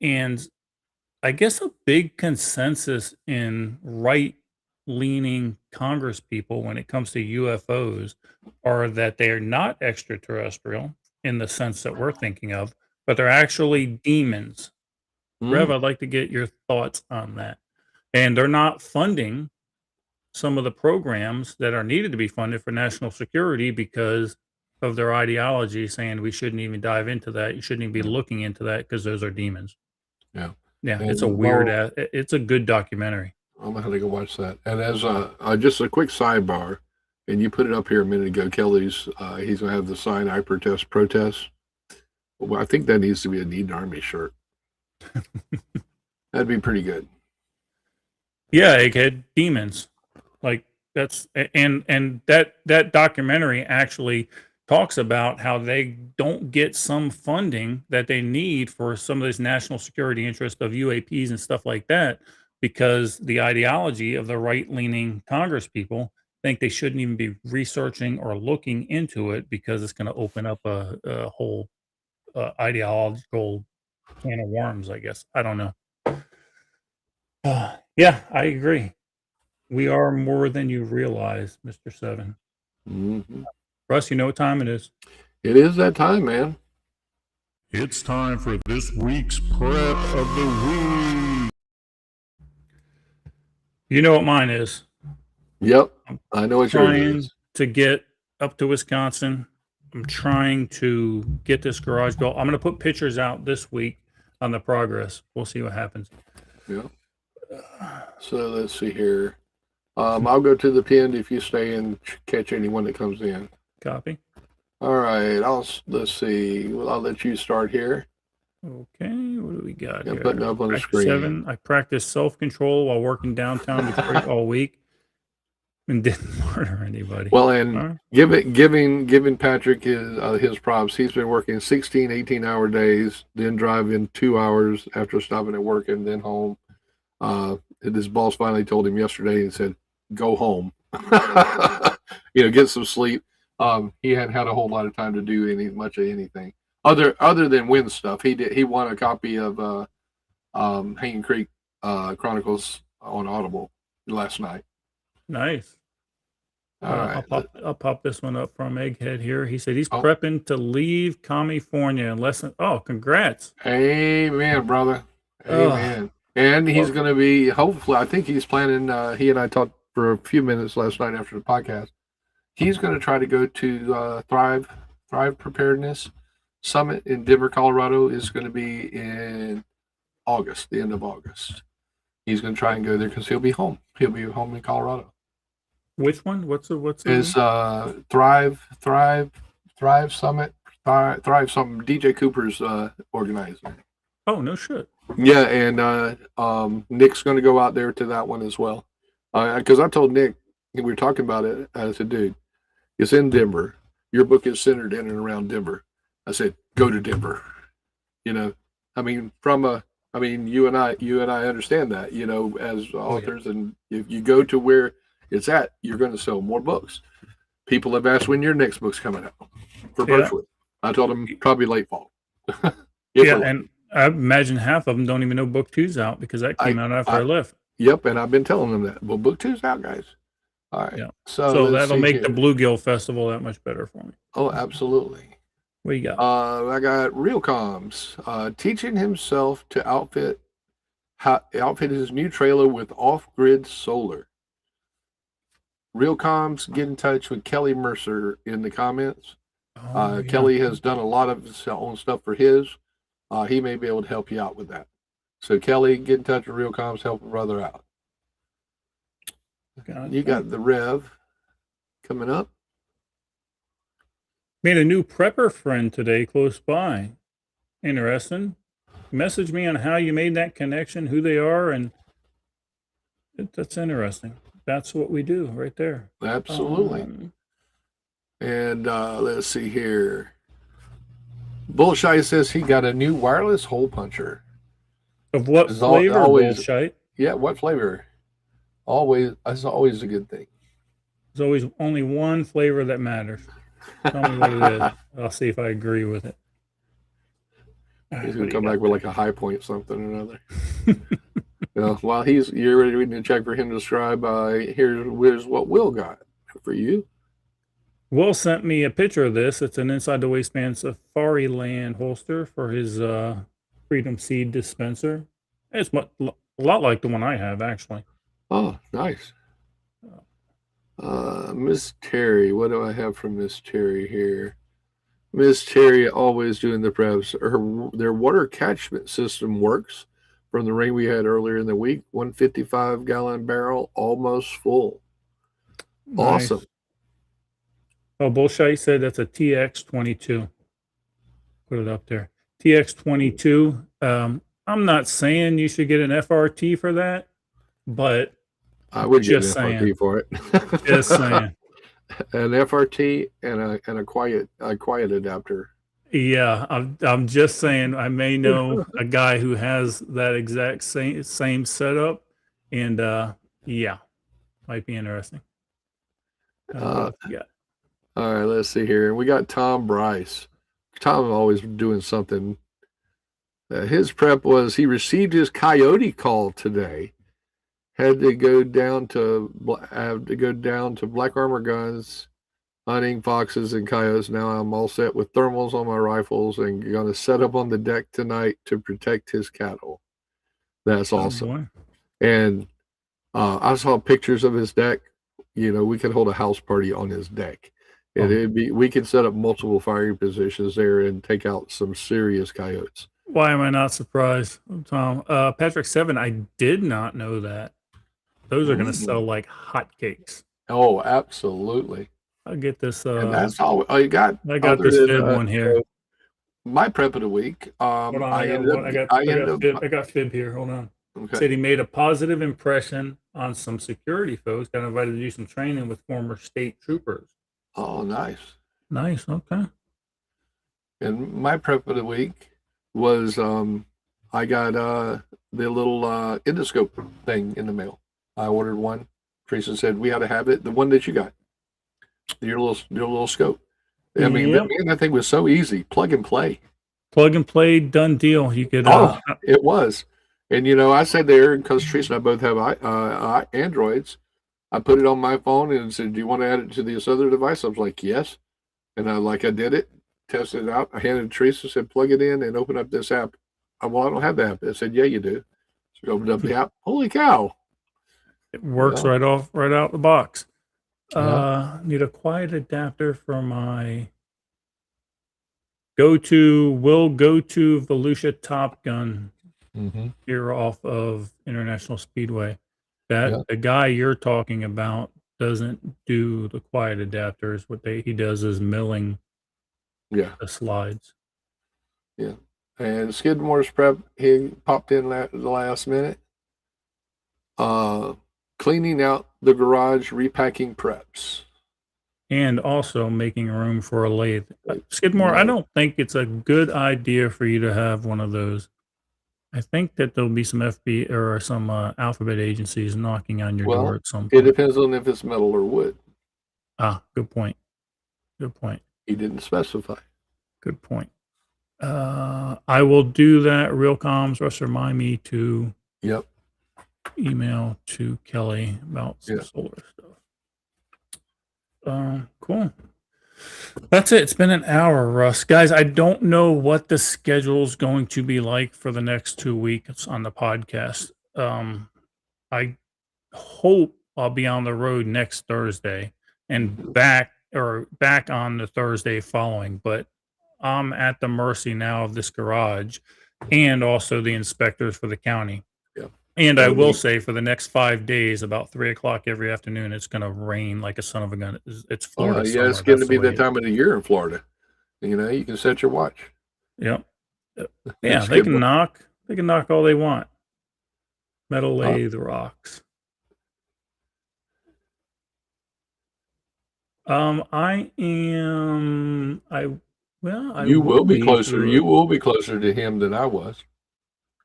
And I guess a big consensus in right-leaning Congress people when it comes to UFOs are that they are not extraterrestrial in the sense that we're thinking of, but they're actually demons. Rev, I'd like to get your thoughts on that. And they're not funding some of the programs that are needed to be funded for national security because of their ideology, saying we shouldn't even dive into that. You shouldn't even be looking into that because those are demons. Yeah. Yeah, And it's a weird, it's a good documentary. I'm gonna have to go watch that. And as just a quick sidebar, and you put it up here a minute ago, Kelly's he's gonna have the sign "I protest." Well, I think that needs to be a Need Army shirt. That'd be pretty good. Yeah, Egghead, demons. Like that's and that documentary actually talks about how they don't get some funding that they need for some of this national security interest of UAPs and stuff like that because the ideology of the right-leaning Congress people think they shouldn't even be researching or looking into it because it's going to open up a whole ideological can of worms, I guess. I don't know. Yeah, I agree. We are more than you realize, Mr. Seven. Mm-hmm. Russ, you know what time it is. It is that time, man. It's time for this week's prep of the week. You know what mine is. Yep, I know what yours Trying is. to get up to Wisconsin. I'm trying to get this garage built. I'm going to put pictures out this week on the progress. We'll see what happens. Yeah. So let's see here. I'll go to the pin if you stay and catch anyone that comes in. Copy. All right. Let's see. Well, I'll let you start here. Okay, what do we got Yeah, here? putting up on the Practice screen. I practiced self-control while working downtown Detroit all week and didn't murder anybody. Well, and All right. giving Patrick his props. He's been working 16, 18-hour days, then driving 2 hours after stopping at work and then home. His boss finally told him yesterday and said, "Go home, get some sleep." He hadn't had a whole lot of time to do much of anything other than win stuff. He won a copy of Hanging Creek Chronicles on Audible last night. Nice. All right. I'll pop this one up from Egghead here. He said he's prepping to leave California in less than. Oh, congrats! Amen, brother. Amen. And he's going to be, hopefully, I think he's planning. He and I talked for a few minutes last night after the podcast. He's going to try to go to Thrive Preparedness Summit in Denver, Colorado. Is going to be in August, the end of August. He's going to try and go there because he'll be home. He'll be home in Colorado. Which one? What's the It's Thrive Summit. Thrive something. DJ Cooper's organizing. Oh, no shit. Yeah, and Nick's going to go out there to that one as well. Because I told Nick, we were talking about it. I said, "Dude, it's in Denver. Your book is centered in and around Denver." I said, "Go to Denver." You and I understand that. As authors, and if you go to where it's at, you're going to sell more books. People have asked when your next book's coming out for Birchwood. I told them probably late fall. And I imagine half of them don't even know book 2's out because that came out after I left. Yep, and I've been telling them that. Well, book 2's out, guys. All right. Yeah. So that'll make the Bluegill Festival that much better for me. Oh, absolutely. What you got? I got Real Comms teaching himself to outfit his new trailer with off-grid solar. Real Comms, get in touch with Kelly Mercer in the comments. Kelly has done a lot of his own stuff for his. He may be able to help you out with that. So Kelly, get in touch with Real Comms, help a brother out. You got the Rev coming up. Made a new prepper friend today close by. Interesting. Message me on how you made that connection, who they are, and that's interesting. That's what we do right there. Absolutely. And let's see here. Bullshite says he got a new wireless hole puncher. Of what flavor, Bullshite? Yeah, what flavor? That's always a good thing. There's always only one flavor that matters. Tell me what it is. I'll see if I agree with it. He's going to come back with like a High Point something or another. While you're ready to check for him to describe, here's what Will got for you. Will sent me a picture of this. It's an inside the waistband Safari Land holster for his Freedom Seed dispenser. It's a lot like the one I have, actually. Oh, nice. Miss Terry, what do I have from Miss Terry here? Miss Terry always doing the preps. Their water catchment system works from the rain we had earlier in the week. 155-gallon barrel, almost full. Nice. Awesome. Oh, Bullshite said that's a TX22. Put it up there. TX22. I'm not saying you should get an FRT for that, but I would get an saying. FRT for it. Just saying. An FRT and a quiet adapter. Yeah, I'm just saying. I may know a guy who has that exact same setup, and might be interesting. Yeah. All right, let's see here. We got Tom Bryce. Tom always doing something. His prep was he received his coyote call today. Had to go down to Black Armor Guns hunting foxes and coyotes. Now I'm all set with thermals on my rifles and going to set up on the deck tonight to protect his cattle. That's awesome. And I saw pictures of his deck. You know, we could hold a house party on his deck. And we could set up multiple firing positions there and take out some serious coyotes. Why am I not surprised, Tom? Patrick 7, I did not know that. Those are going to sell like hotcakes. Oh, absolutely. I'll get this. And that's all I got. I got this fib one here. My prep of the week. Hold on, I got fib here. Hold on. Okay. Said he made a positive impression on some security folks. Got invited to do some training with former state troopers. Oh, nice. Nice. Okay. And my prep of the week was I got the little endoscope thing in the mail. I ordered one. Teresa said we ought to have it. The one that you got. Your little scope. I mean, man, that thing was so easy. Plug and play. Plug and play, done deal. You could. It was. And you know, I said there because Teresa and I both have Androids. I put it on my phone and said, "Do you want to add it to this other device?" I was like, "Yes." And I did it, tested it out. I handed it to Teresa, said, "Plug it in and open up this app." Well, I don't have the app. I said, "Yeah, you do." So I opened up the app. Holy cow! It works right out the box. Need a quiet adapter for my go to Volusia Top Gun here off of International Speedway. The guy you're talking about doesn't do the quiet adapters. What he does is milling the slides. Yeah. And Skidmore's prep, he popped in the last minute. Cleaning out the garage, repacking preps. And also making room for a lathe. Skidmore, I don't think it's a good idea for you to have one of those. I think that there'll be some FB or some alphabet agencies knocking on your door at some point. It depends on if it's metal or wood. Good point. Good point. He didn't specify. Good point. I will do that. Real comms, just remind me to email to Kelly about some solar stuff. Cool. That's it. It's been an hour, Russ. Guys, I don't know what the schedule's going to be like for the next 2 weeks on the podcast. I hope I'll be on the road next Thursday and back on the Thursday following, but I'm at the mercy now of this garage and also the inspectors for the county. And I will say for the next 5 days, about 3:00 every afternoon, it's going to rain like a son of a gun. It's Florida. Yeah, it's going to be that time of the year in Florida. You know, you can set your watch. Yep. Yeah, they can knock all they want. Metal lathe rocks. I will be closer. You will be closer to him than I was.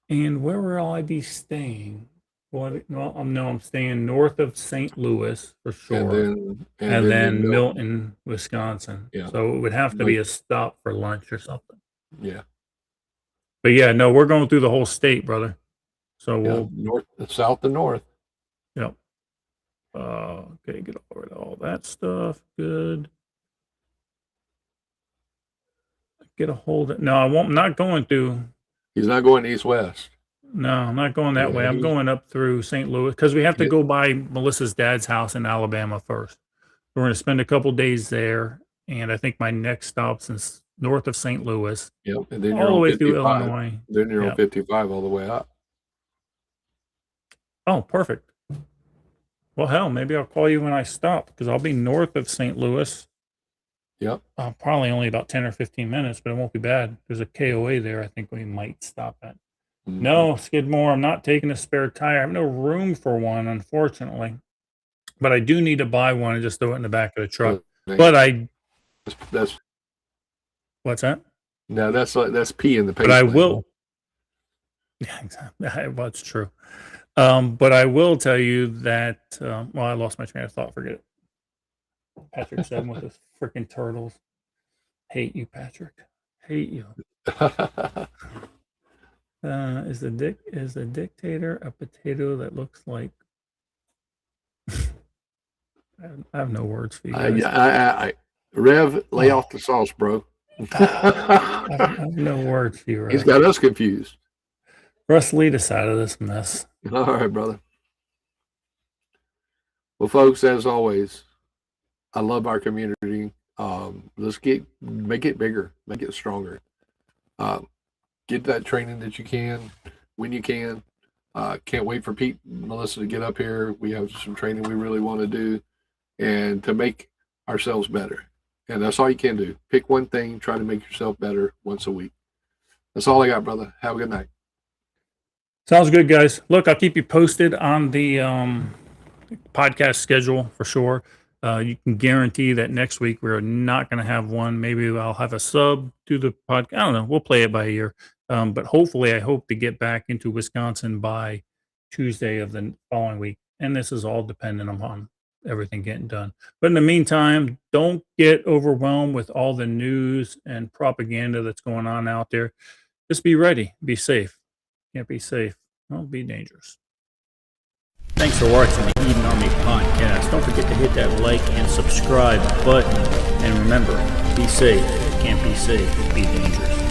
And where will I be staying? I'm staying north of St. Louis for sure, and then Milton, Wisconsin. Yeah. So it would have to be a stop for lunch or something. Yeah. But yeah, no, we're going through the whole state, brother. So we'll north, south, and north. Yep. Okay, get over to all that stuff. Good. Get a hold of it. No, I'm not going to. He's not going east-west. No, I'm not going that way. I'm going up through St. Louis because we have to go by Melissa's dad's house in Alabama first. We're going to spend a couple days there, and I think my next stop's in north of St. Louis. Yep, and then all the way through Illinois. Then you're on 55 all the way up. Oh, perfect. Well, hell, maybe I'll call you when I stop because I'll be north of St. Louis. Yep. Probably only about 10 or 15 minutes, but it won't be bad. There's a KOA there I think we might stop at. No, Skidmore, I'm not taking a spare tire. I have no room for one, unfortunately. But I do need to buy one and just throw it in the back of the truck. But that's what's that? No, that's P in the paper. But I will. Yeah, exactly. Well, it's true. But I will tell you that I lost my train of thought. Forget it. Patrick said with his freaking turtles. Hate you, Patrick. Hate you. Is the dictator a potato that looks like? I have no words for you guys. Rev, lay off the sauce, bro. I have no words for you. He's got us confused. Russ, lead us out of this mess. All right, brother. Well, folks, as always, I love our community. Let's make it bigger, make it stronger. Get that training that you can when you can. Can't wait for Pete and Melissa to get up here. We have some training we really want to do and to make ourselves better. And that's all you can do. Pick one thing, try to make yourself better once a week. That's all I got, brother. Have a good night. Sounds good, guys. Look, I'll keep you posted on the podcast schedule for sure. You can guarantee that next week we're not going to have one. Maybe I'll have a sub to the podcast. I don't know. We'll play it by ear. But hopefully, I hope to get back into Wisconsin by Tuesday of the following week. And this is all dependent upon everything getting done. But in the meantime, don't get overwhelmed with all the news and propaganda that's going on out there. Just be ready. Be safe. Can't be safe. Well, be dangerous. Thanks for watching the Eden Army podcast. Don't forget to hit that like and subscribe button. And remember, be safe. Can't be safe. Be dangerous.